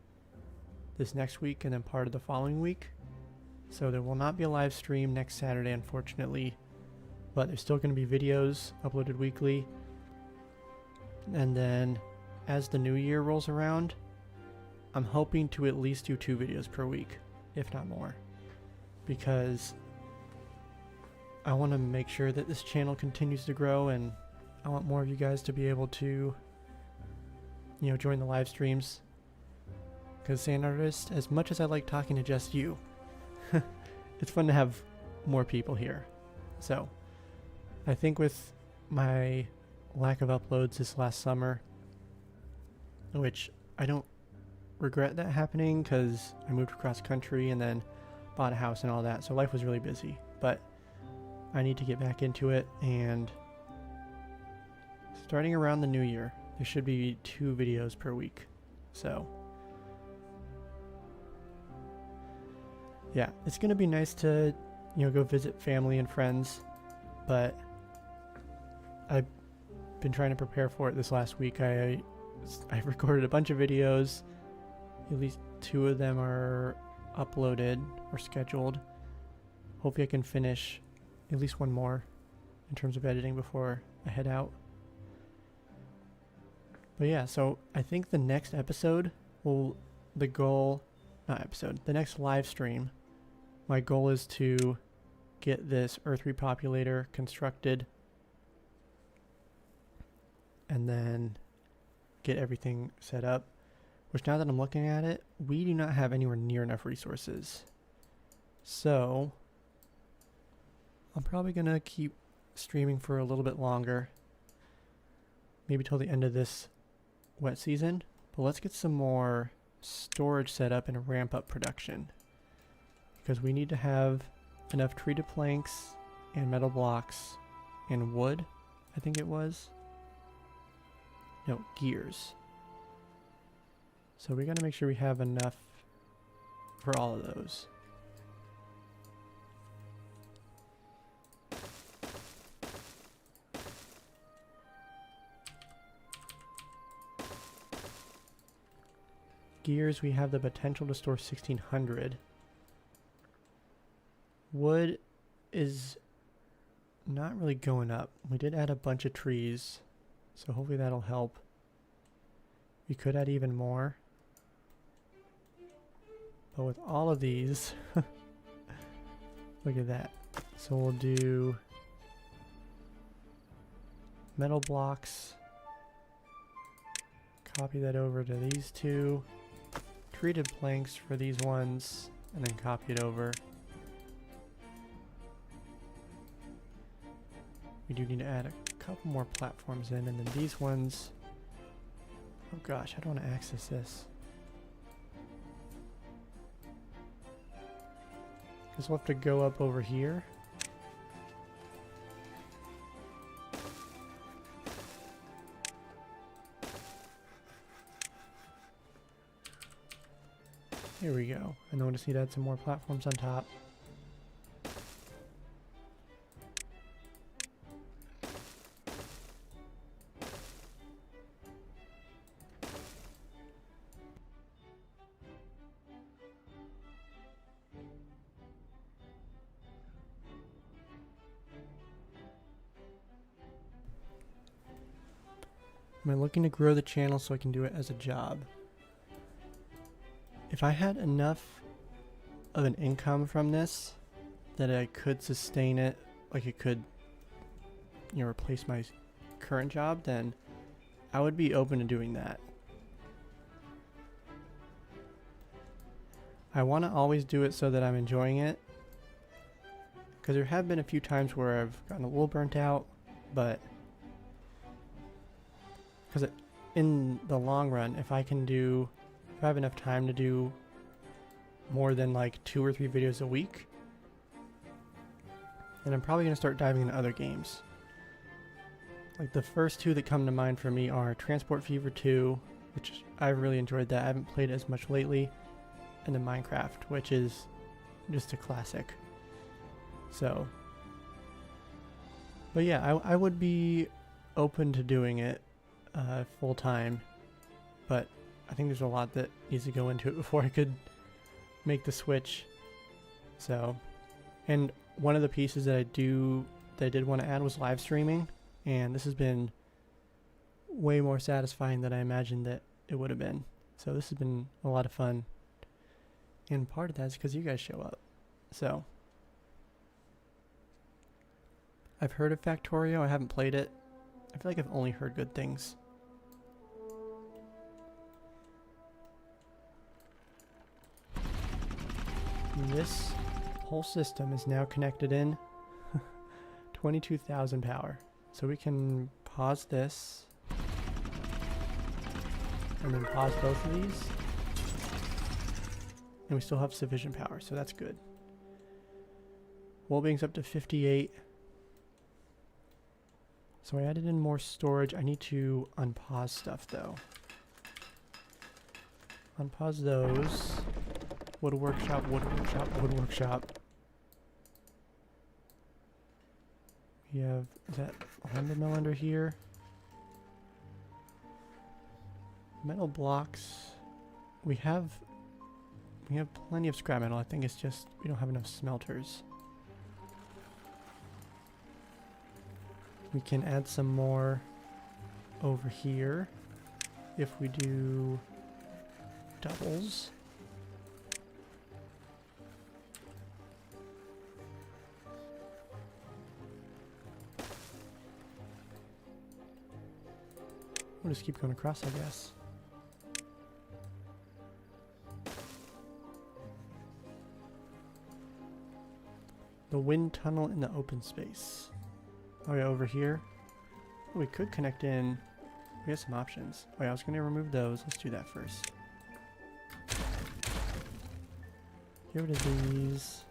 this next week and then part of the following week. So there will not be a live stream next Saturday, unfortunately, but there's still going to be videos uploaded weekly. And then as the new year rolls around, I'm hoping to at least do 2 videos per week, if not more, because I want to make sure that this channel continues to grow, and I want more of you guys to be able to, you know, join the live streams. Because Sand Artist, as much as I like talking to just you, it's fun to have more people here. So I think with my lack of uploads this last summer, which I don't regret that happening because I moved across country and then bought a house and all that, so life was really busy, but I need to get back into it, and starting around the new year there should be 2 videos per week. So yeah, it's gonna be nice to, you know, go visit family and friends, but I've been trying to prepare for it this last week. I've recorded a bunch of videos. At least 2 of them are uploaded or scheduled. Hopefully I can finish at least 1 more in terms of editing before I head out. But yeah, so I think the next episode will, the next live stream, my goal is to get this Earth Repopulator constructed and then get everything set up, which now that I'm looking at it, we do not have anywhere near enough resources. So I'm probably gonna keep streaming for a little bit longer, maybe till the end of this wet season, but let's get some more storage set up and ramp up production, because we need to have enough treated planks and metal blocks and wood, I think it was. No, gears. So we gotta make sure we have enough for all of those. Gears, we have the potential to store 1600. Wood is not really going up. We did add a bunch of trees, so hopefully that'll help. We could add even more. But with all of these, look at that. So we'll do metal blocks, copy that over to these two, treated planks for these ones, and then copy it over. We do need to add a couple more platforms in, and then these ones, oh gosh, how do I want to access this? Because we'll have to go up over here. Here we go. And then we'll just need to add some more platforms on top. I'm looking to grow the channel so I can do it as a job. If I had enough of an income from this that I could sustain it, like it could, you know, replace my current job, then I would be open to doing that. I want to always do it so that I'm enjoying it, because there have been a few times where I've gotten a little burnt out, but because in the long run, if I have enough time to do more than like 2 or 3 videos a week, then I'm probably going to start diving into other games. Like the first 2 that come to mind for me are Transport Fever 2, which I've really enjoyed that. I haven't played it as much lately, and then Minecraft, which is just a classic. So, but yeah, I would be open to doing it full time, but I think there's a lot that needs to go into it before I could make the switch. So, and one of the pieces that I did want to add was live streaming, and this has been way more satisfying than I imagined that it would have been. So this has been a lot of fun, and part of that is because you guys show up. So I've heard of Factorio, I haven't played it. I feel like I've only heard good things. This whole system is now connected in 22,000 power. So we can pause this and then pause both of these. And we still have sufficient power, so that's good. Wellbeing's up to 58. So I added in more storage. I need to unpause stuff though. Unpause those. Wood workshop, wood workshop, wood workshop. We have, is that lumber mill under here? Metal blocks. We have plenty of scrap metal. I think it's just we don't have enough smelters. We can add some more over here if we do doubles. We'll just keep going across, I guess. The wind tunnel in the open space. Oh yeah, over here. Oh, we could connect in. We have some options. Oh yeah, I was going to remove those. Let's do that first. Get rid of these.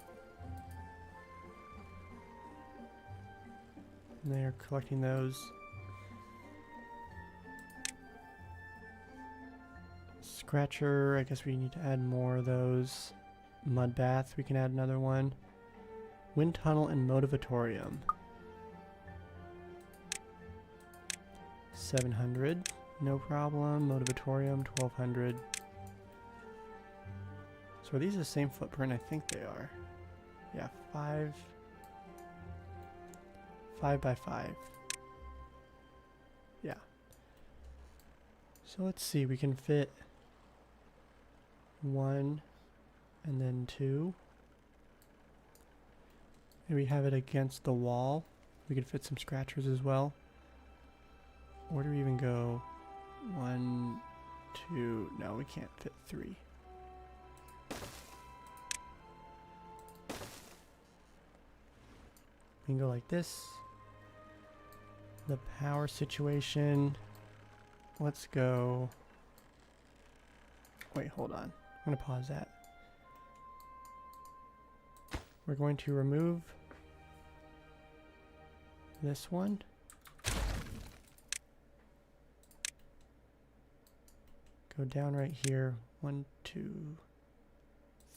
And they are collecting those. Scratcher, I guess we need to add more of those. Mud bath, we can add another one. Wind tunnel and motivatorium. 700, no problem. Motivatorium, 1200. So are these the same footprint? I think they are. Yeah, 5 by 5. Yeah. So let's see, we can fit 1 and then 2. And we have it against the wall. We could fit some scratchers as well. Where do we even go? 1, 2. No, we can't fit 3. We can go like this. The power situation. Let's go. Wait, hold on. I'm going to pause that. We're going to remove this one. Go down right here. 1, 2,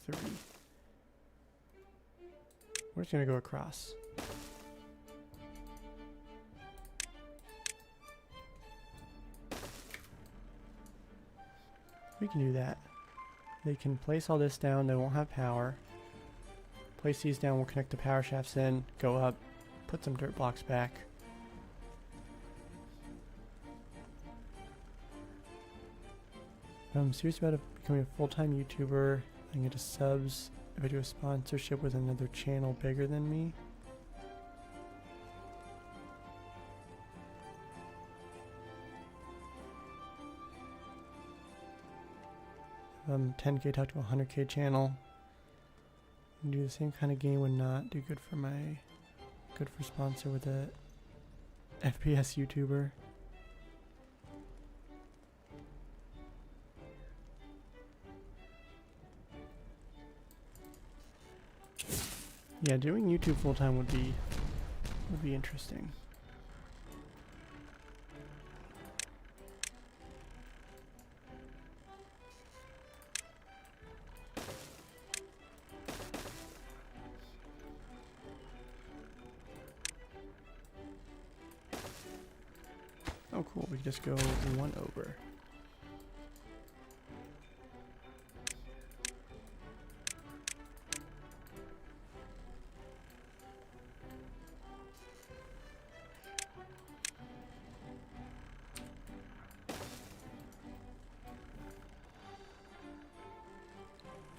3. We're just going to go across. We can do that. They can place all this down. They won't have power. Place these down. We'll connect the power shafts in. Go up. Put some dirt blocks back. I'm serious about becoming a full-time YouTuber. I can get a subs if I do a sponsorship with another channel bigger than me. 10k talk to a 100k channel. Do the same kind of game would not do good for sponsor with a FPS YouTuber. Yeah, doing YouTube full time would be interesting. Oh cool, we can just go 1 over.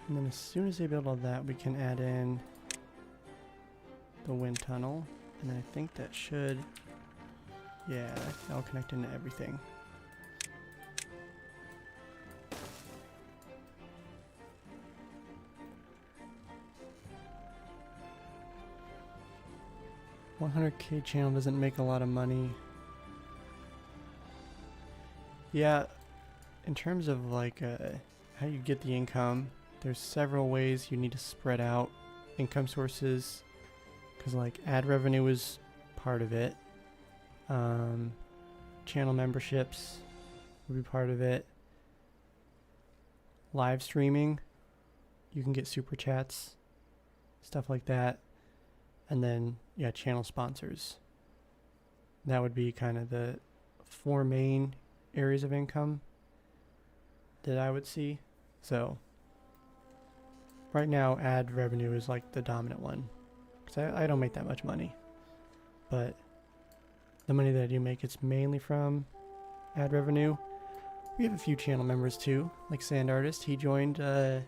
And then as soon as they build all that, we can add in the wind tunnel. And then I think that should, yeah, that'll connect into everything. $100k channel doesn't make a lot of money. Yeah, in terms of like how you get the income, there's several ways you need to spread out income sources, because like ad revenue is part of it. Channel memberships would be part of it. Live streaming, you can get super chats, stuff like that. And then, yeah, channel sponsors. That would be kind of the 4 main areas of income that I would see. So right now, ad revenue is like the dominant one, because I don't make that much money. But the money that I do make, it's mainly from ad revenue. We have a few channel members too, like Sand Artist. He joined, how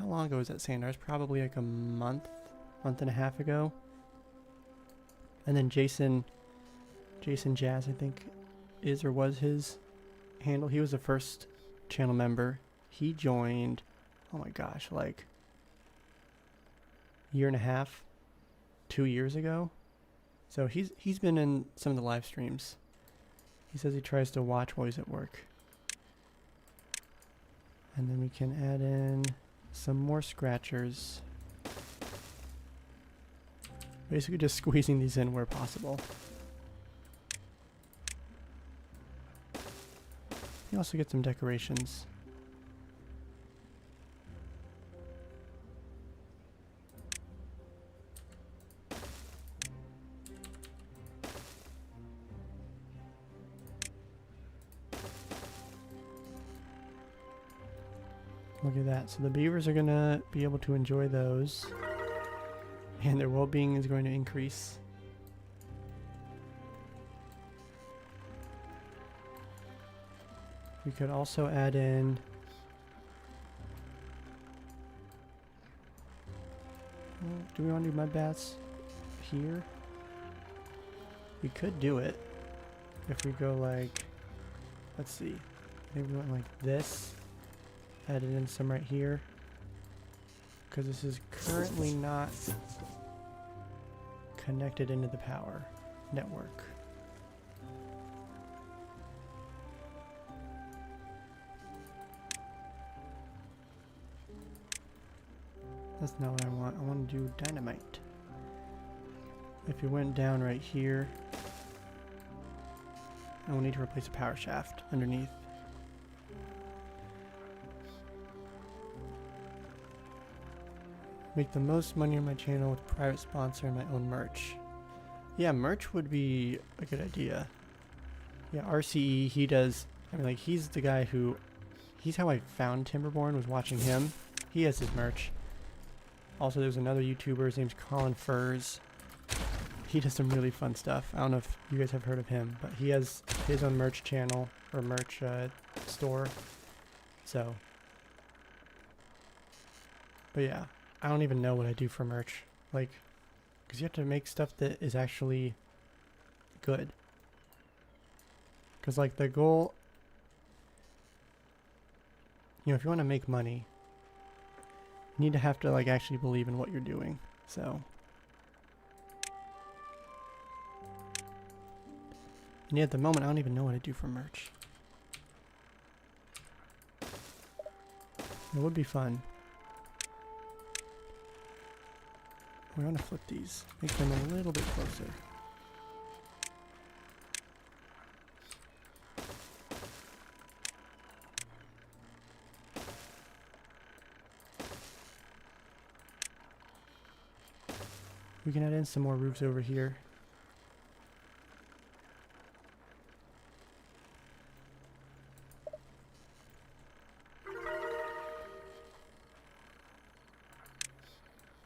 long ago was that, Sand Artist? Probably like a month and a half ago. And then Jason Jazz, I think is or was his handle. He was the first channel member. He joined, oh my gosh, like a year and a half, 2 years ago. So he's been in some of the live streams. He says he tries to watch while he's at work. And then we can add in some more scratchers. Basically just squeezing these in where possible. You also get some decorations. Look at that. So the beavers are going to be able to enjoy those. And their well-being is going to increase. We could also add in... do we want to do mud baths here? We could do it. If we go like... let's see. Maybe we went like this. Added in some right here. Because this is currently not connected into the power network. That's not what I want. I want to do dynamite. If you went down right here, I will need to replace a power shaft underneath. Make the most money on my channel with private sponsor and my own merch. Yeah, merch would be a good idea. Yeah, RCE, he does, I mean, like, he's the guy who, he's how I found Timberborn, was watching him. He has his merch. Also, there's another YouTuber, his name's Colin Furs. He does some really fun stuff. I don't know if you guys have heard of him, but he has his own merch channel, or merch store. So. But yeah. I don't even know what I do for merch, like, because you have to make stuff that is actually good. Because, like, the goal, you know, if you want to make money, you need to have to, like, actually believe in what you're doing, so. And yet at the moment, I don't even know what I do for merch. It would be fun. We want to flip these, make them a little bit closer. We can add in some more roofs over here.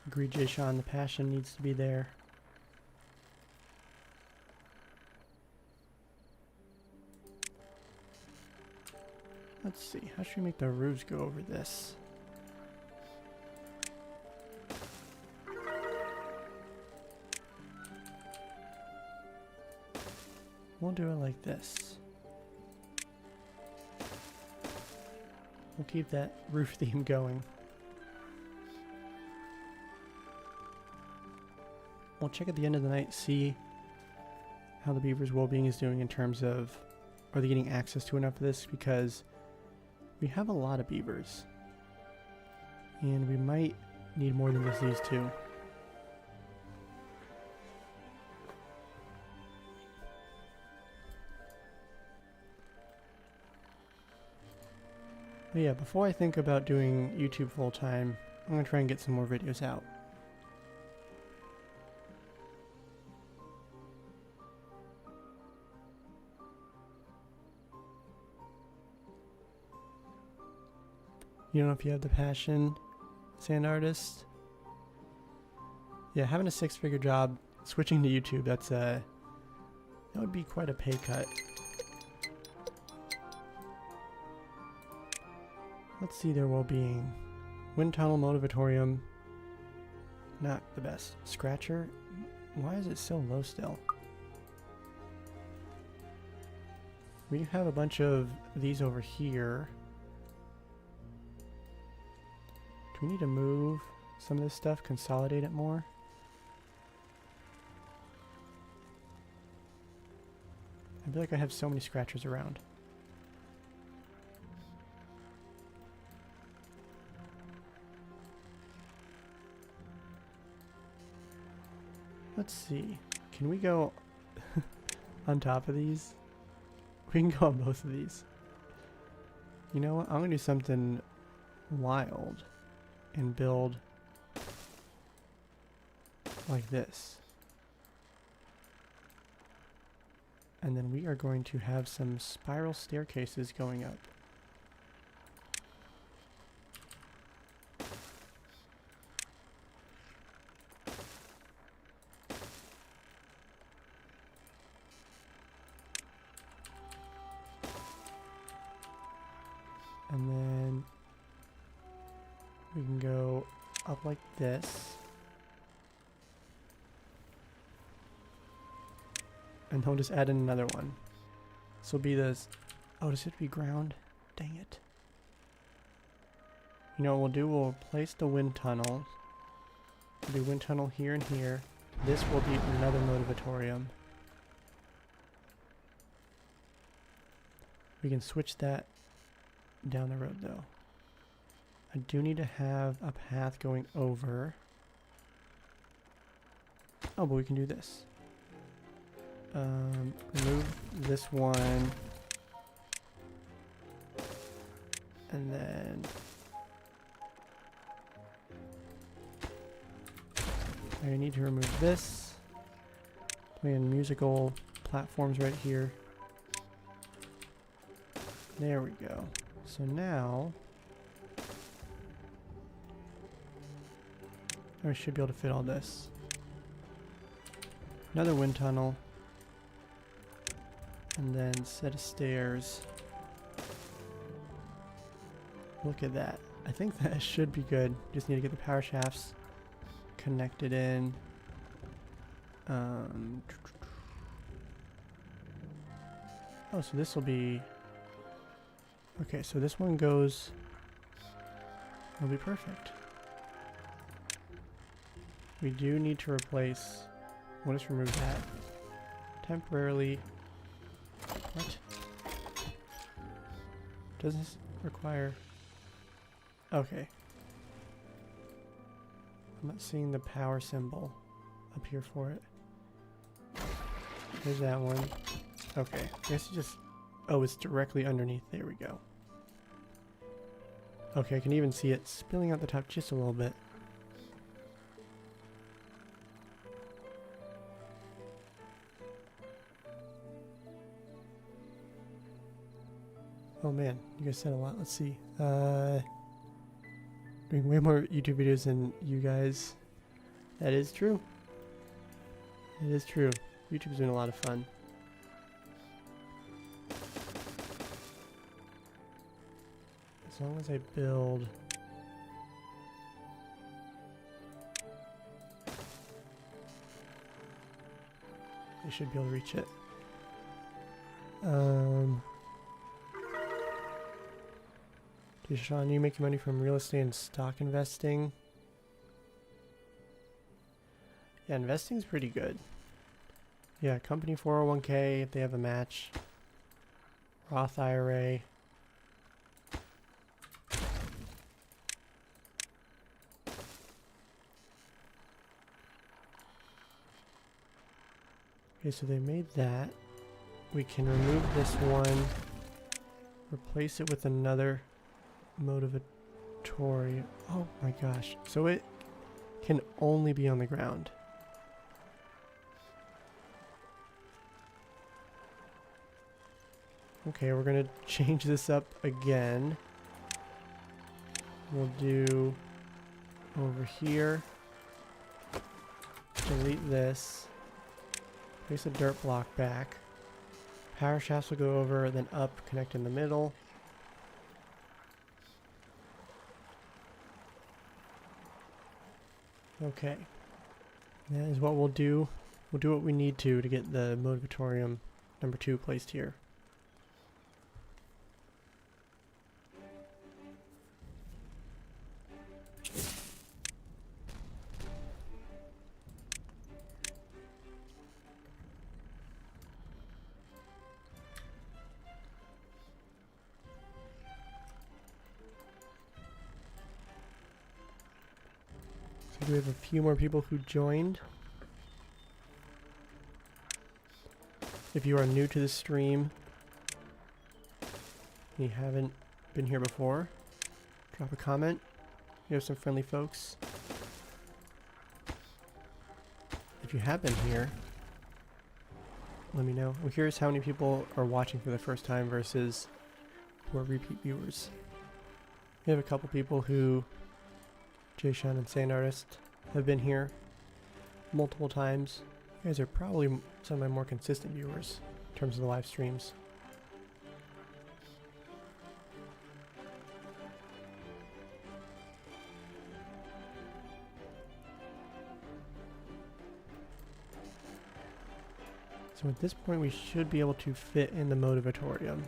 Agreed, Jay Sean, the passion needs to be there. Let's see, how should we make the roofs go over this? We'll do it like this. We'll keep that roof theme going. We'll check at the end of the night, see how the beaver's well-being is doing in terms of, are they getting access to enough of this? Because we have a lot of beavers. And we might need more than just these two. But yeah, before I think about doing YouTube full-time, I'm going to try and get some more videos out. You don't know if you have the passion, sand artist? Yeah, having a 6-figure job, switching to YouTube, that's that would be quite a pay cut. Let's see their well-being. Wind tunnel, motivatorium. Not the best. Scratcher? Why is it so low still? We have a bunch of these over here. Do we need to move some of this stuff? Consolidate it more? I feel like I have so many scratchers around. Let's see. Can we go on top of these? We can go on both of these. You know what? I'm gonna do something wild and build like this. And then we are going to have some spiral staircases going up. And then we can go up like this. And he'll just add in another one. This will be this. Oh, does it have to be ground? Dang it. You know what we'll do? We'll place the wind tunnel. We'll do wind tunnel here and here. This will be another motivatorium. We can switch that down the road though. I do need to have a path going over. Oh, but we can do this. Remove this one. And then I need to remove this. Playing musical platforms right here. There we go. So now I should be able to fit all this. Another wind tunnel. And then set of stairs. Look at that. I think that should be good. Just need to get the power shafts connected in. Oh, so this will be... Okay, so this one goes... It'll be perfect. We do need to replace... We'll just remove that. Temporarily... What? Does this require... Okay. I'm not seeing the power symbol up here for it. There's that one. Okay. I guess it just... Oh, it's directly underneath. There we go. Okay, I can even see it spilling out the top just a little bit. Oh man, you guys said a lot. Let's see. Doing way more YouTube videos than you guys. That is true. It is true. YouTube's been a lot of fun. As long as I build... I should be able to reach it. Sean, you making money from real estate and stock investing? Yeah, investing's pretty good. Yeah, company 401k if they have a match. Roth IRA. Okay, so they made that. We can remove this one. Replace it with another motivatory. Oh my gosh. So it can only be on the ground. Okay, we're gonna change this up again. We'll do over here. Delete this. Place a dirt block back. Power shafts will go over, then up, connect in the middle. Okay. That is what we'll do. We'll do what we need to get the motivatorium number 2 placed here. We have a few more people who joined. If you are new to the stream, and you haven't been here before, drop a comment. You have some friendly folks. If you have been here, let me know. I'm curious how many people are watching for the first time versus who are repeat viewers. We have a couple people who, Jay-Sean and Sand Artist, have been here multiple times. You guys are probably some of my more consistent viewers in terms of the live streams. So at this point we should be able to fit in the motivatorium.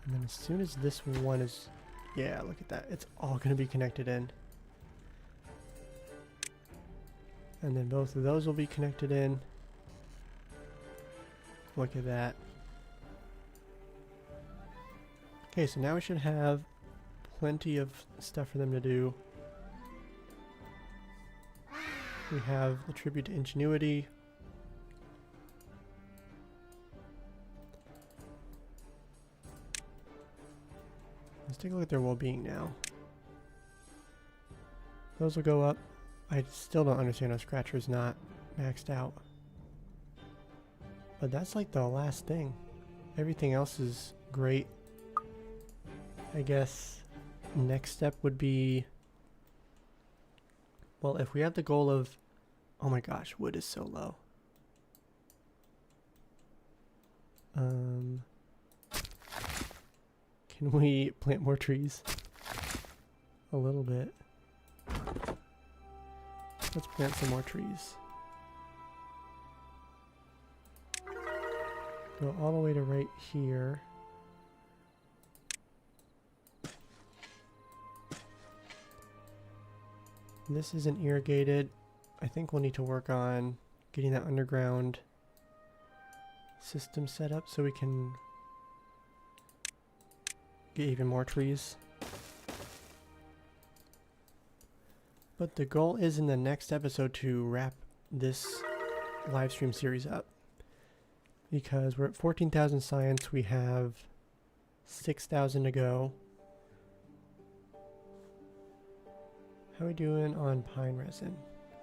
And then as soon as this one is... yeah, look at that. It's all going to be connected in. And then both of those will be connected in. Look at that. Okay, so now we should have plenty of stuff for them to do. We have the tribute to ingenuity. Let's take a look at their well-being now. Those will go up. I still don't understand how Scratcher's not maxed out. But that's like the last thing. Everything else is great. I guess next step would be... well, if we have the goal of... oh my gosh, wood is so low. Can we plant more trees? A little bit. Let's plant some more trees. Go all the way to right here. This isn't irrigated. I think we'll need to work on getting that underground system set up so we can get even more trees. But the goal is in the next episode to wrap this live stream series up. Because we're at 14,000 science, we have 6,000 to go. How are we doing on pine resin?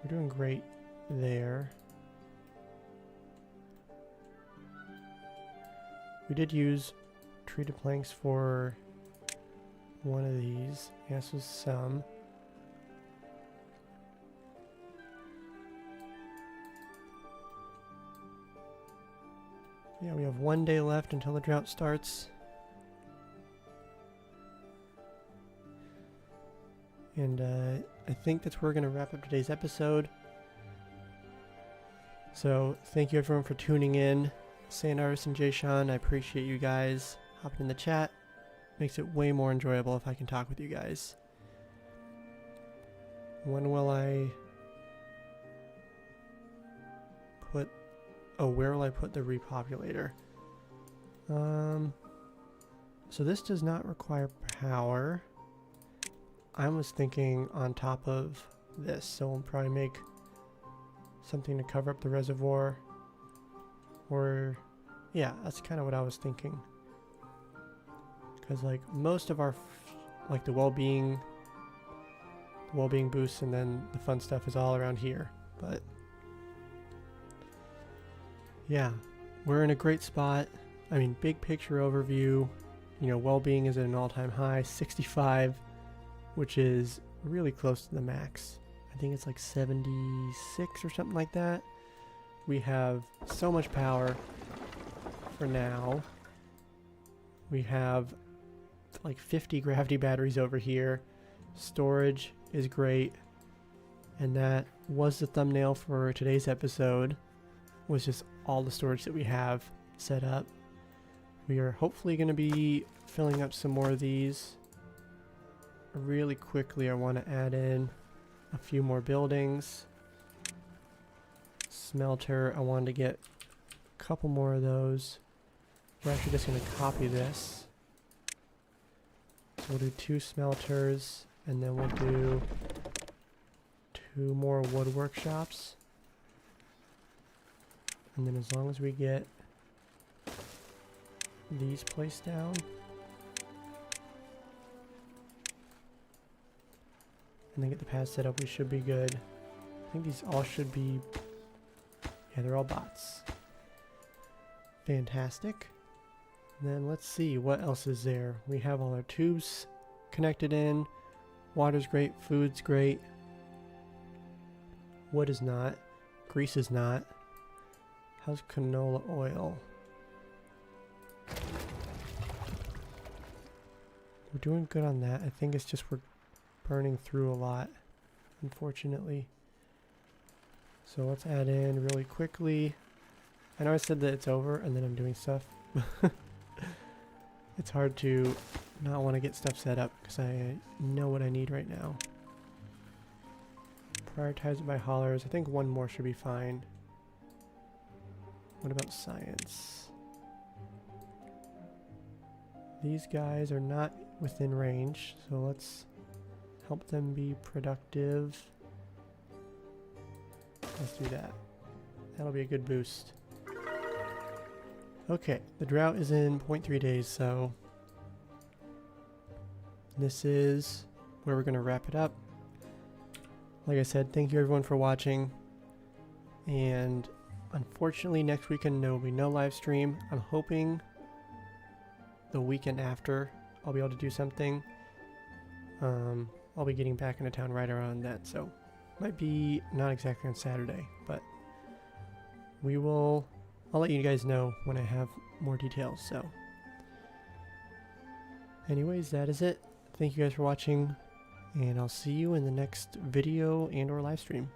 We're doing great there. We did use treated planks for one of these. Yes, was some. Yeah, we have 1 day left until the drought starts. And I think that's where we're going to wrap up today's episode. So thank you everyone for tuning in. Sand Artist and Jay-Sean, I appreciate you guys hopping in the chat. Makes it way more enjoyable if I can talk with you guys. When will I put... oh, where will I put the repopulator? So this does not require power. I was thinking on top of this, so we'll probably make something to cover up the reservoir. Or, yeah, that's kind of what I was thinking. Because like most of our, like the well-being boosts and then the fun stuff is all around here. But yeah, we're in a great spot. I mean, big picture overview, you know, well-being is at an all-time high, 65, which is really close to the max. I think it's like 76 or something like that. We have so much power for now. We have like 50 gravity batteries over here. Storage is great. And that was the thumbnail for today's episode. Was just all the storage that we have set up. We are hopefully going to be filling up some more of these. Really quickly, I want to add in a few more buildings. Smelter, I wanted to get a couple more of those. We're actually just going to copy this. So we'll do 2 smelters, and then we'll do 2 more wood workshops. And then as long as we get these placed down, and then get the path set up, we should be good. I think these all should be, yeah, they're all bots. Fantastic. And then let's see what else is there. We have all our tubes connected in. Water's great, food's great. Wood is not. Grease is not. How's canola oil? We're doing good on that. I think it's just we're burning through a lot, unfortunately. So let's add in really quickly. I know I said that it's over and then I'm doing stuff. It's hard to not want to get stuff set up because I know what I need right now. Prioritize it by haulers. I think 1 more should be fine. What about science? These guys are not within range, so let's help them be productive. Let's do that. That'll be a good boost. Okay, the drought is in 0.3 days, so this is where we're going to wrap it up. Like I said, thank you everyone for watching, and unfortunately next weekend there will be no live stream. I'm hoping the weekend after I'll be able to do something. I'll be getting back into town right around that, so might be not exactly on Saturday, but I'll let you guys know when I have more details. So anyways, that is it. Thank you guys for watching, and I'll see you in the next video and or live stream.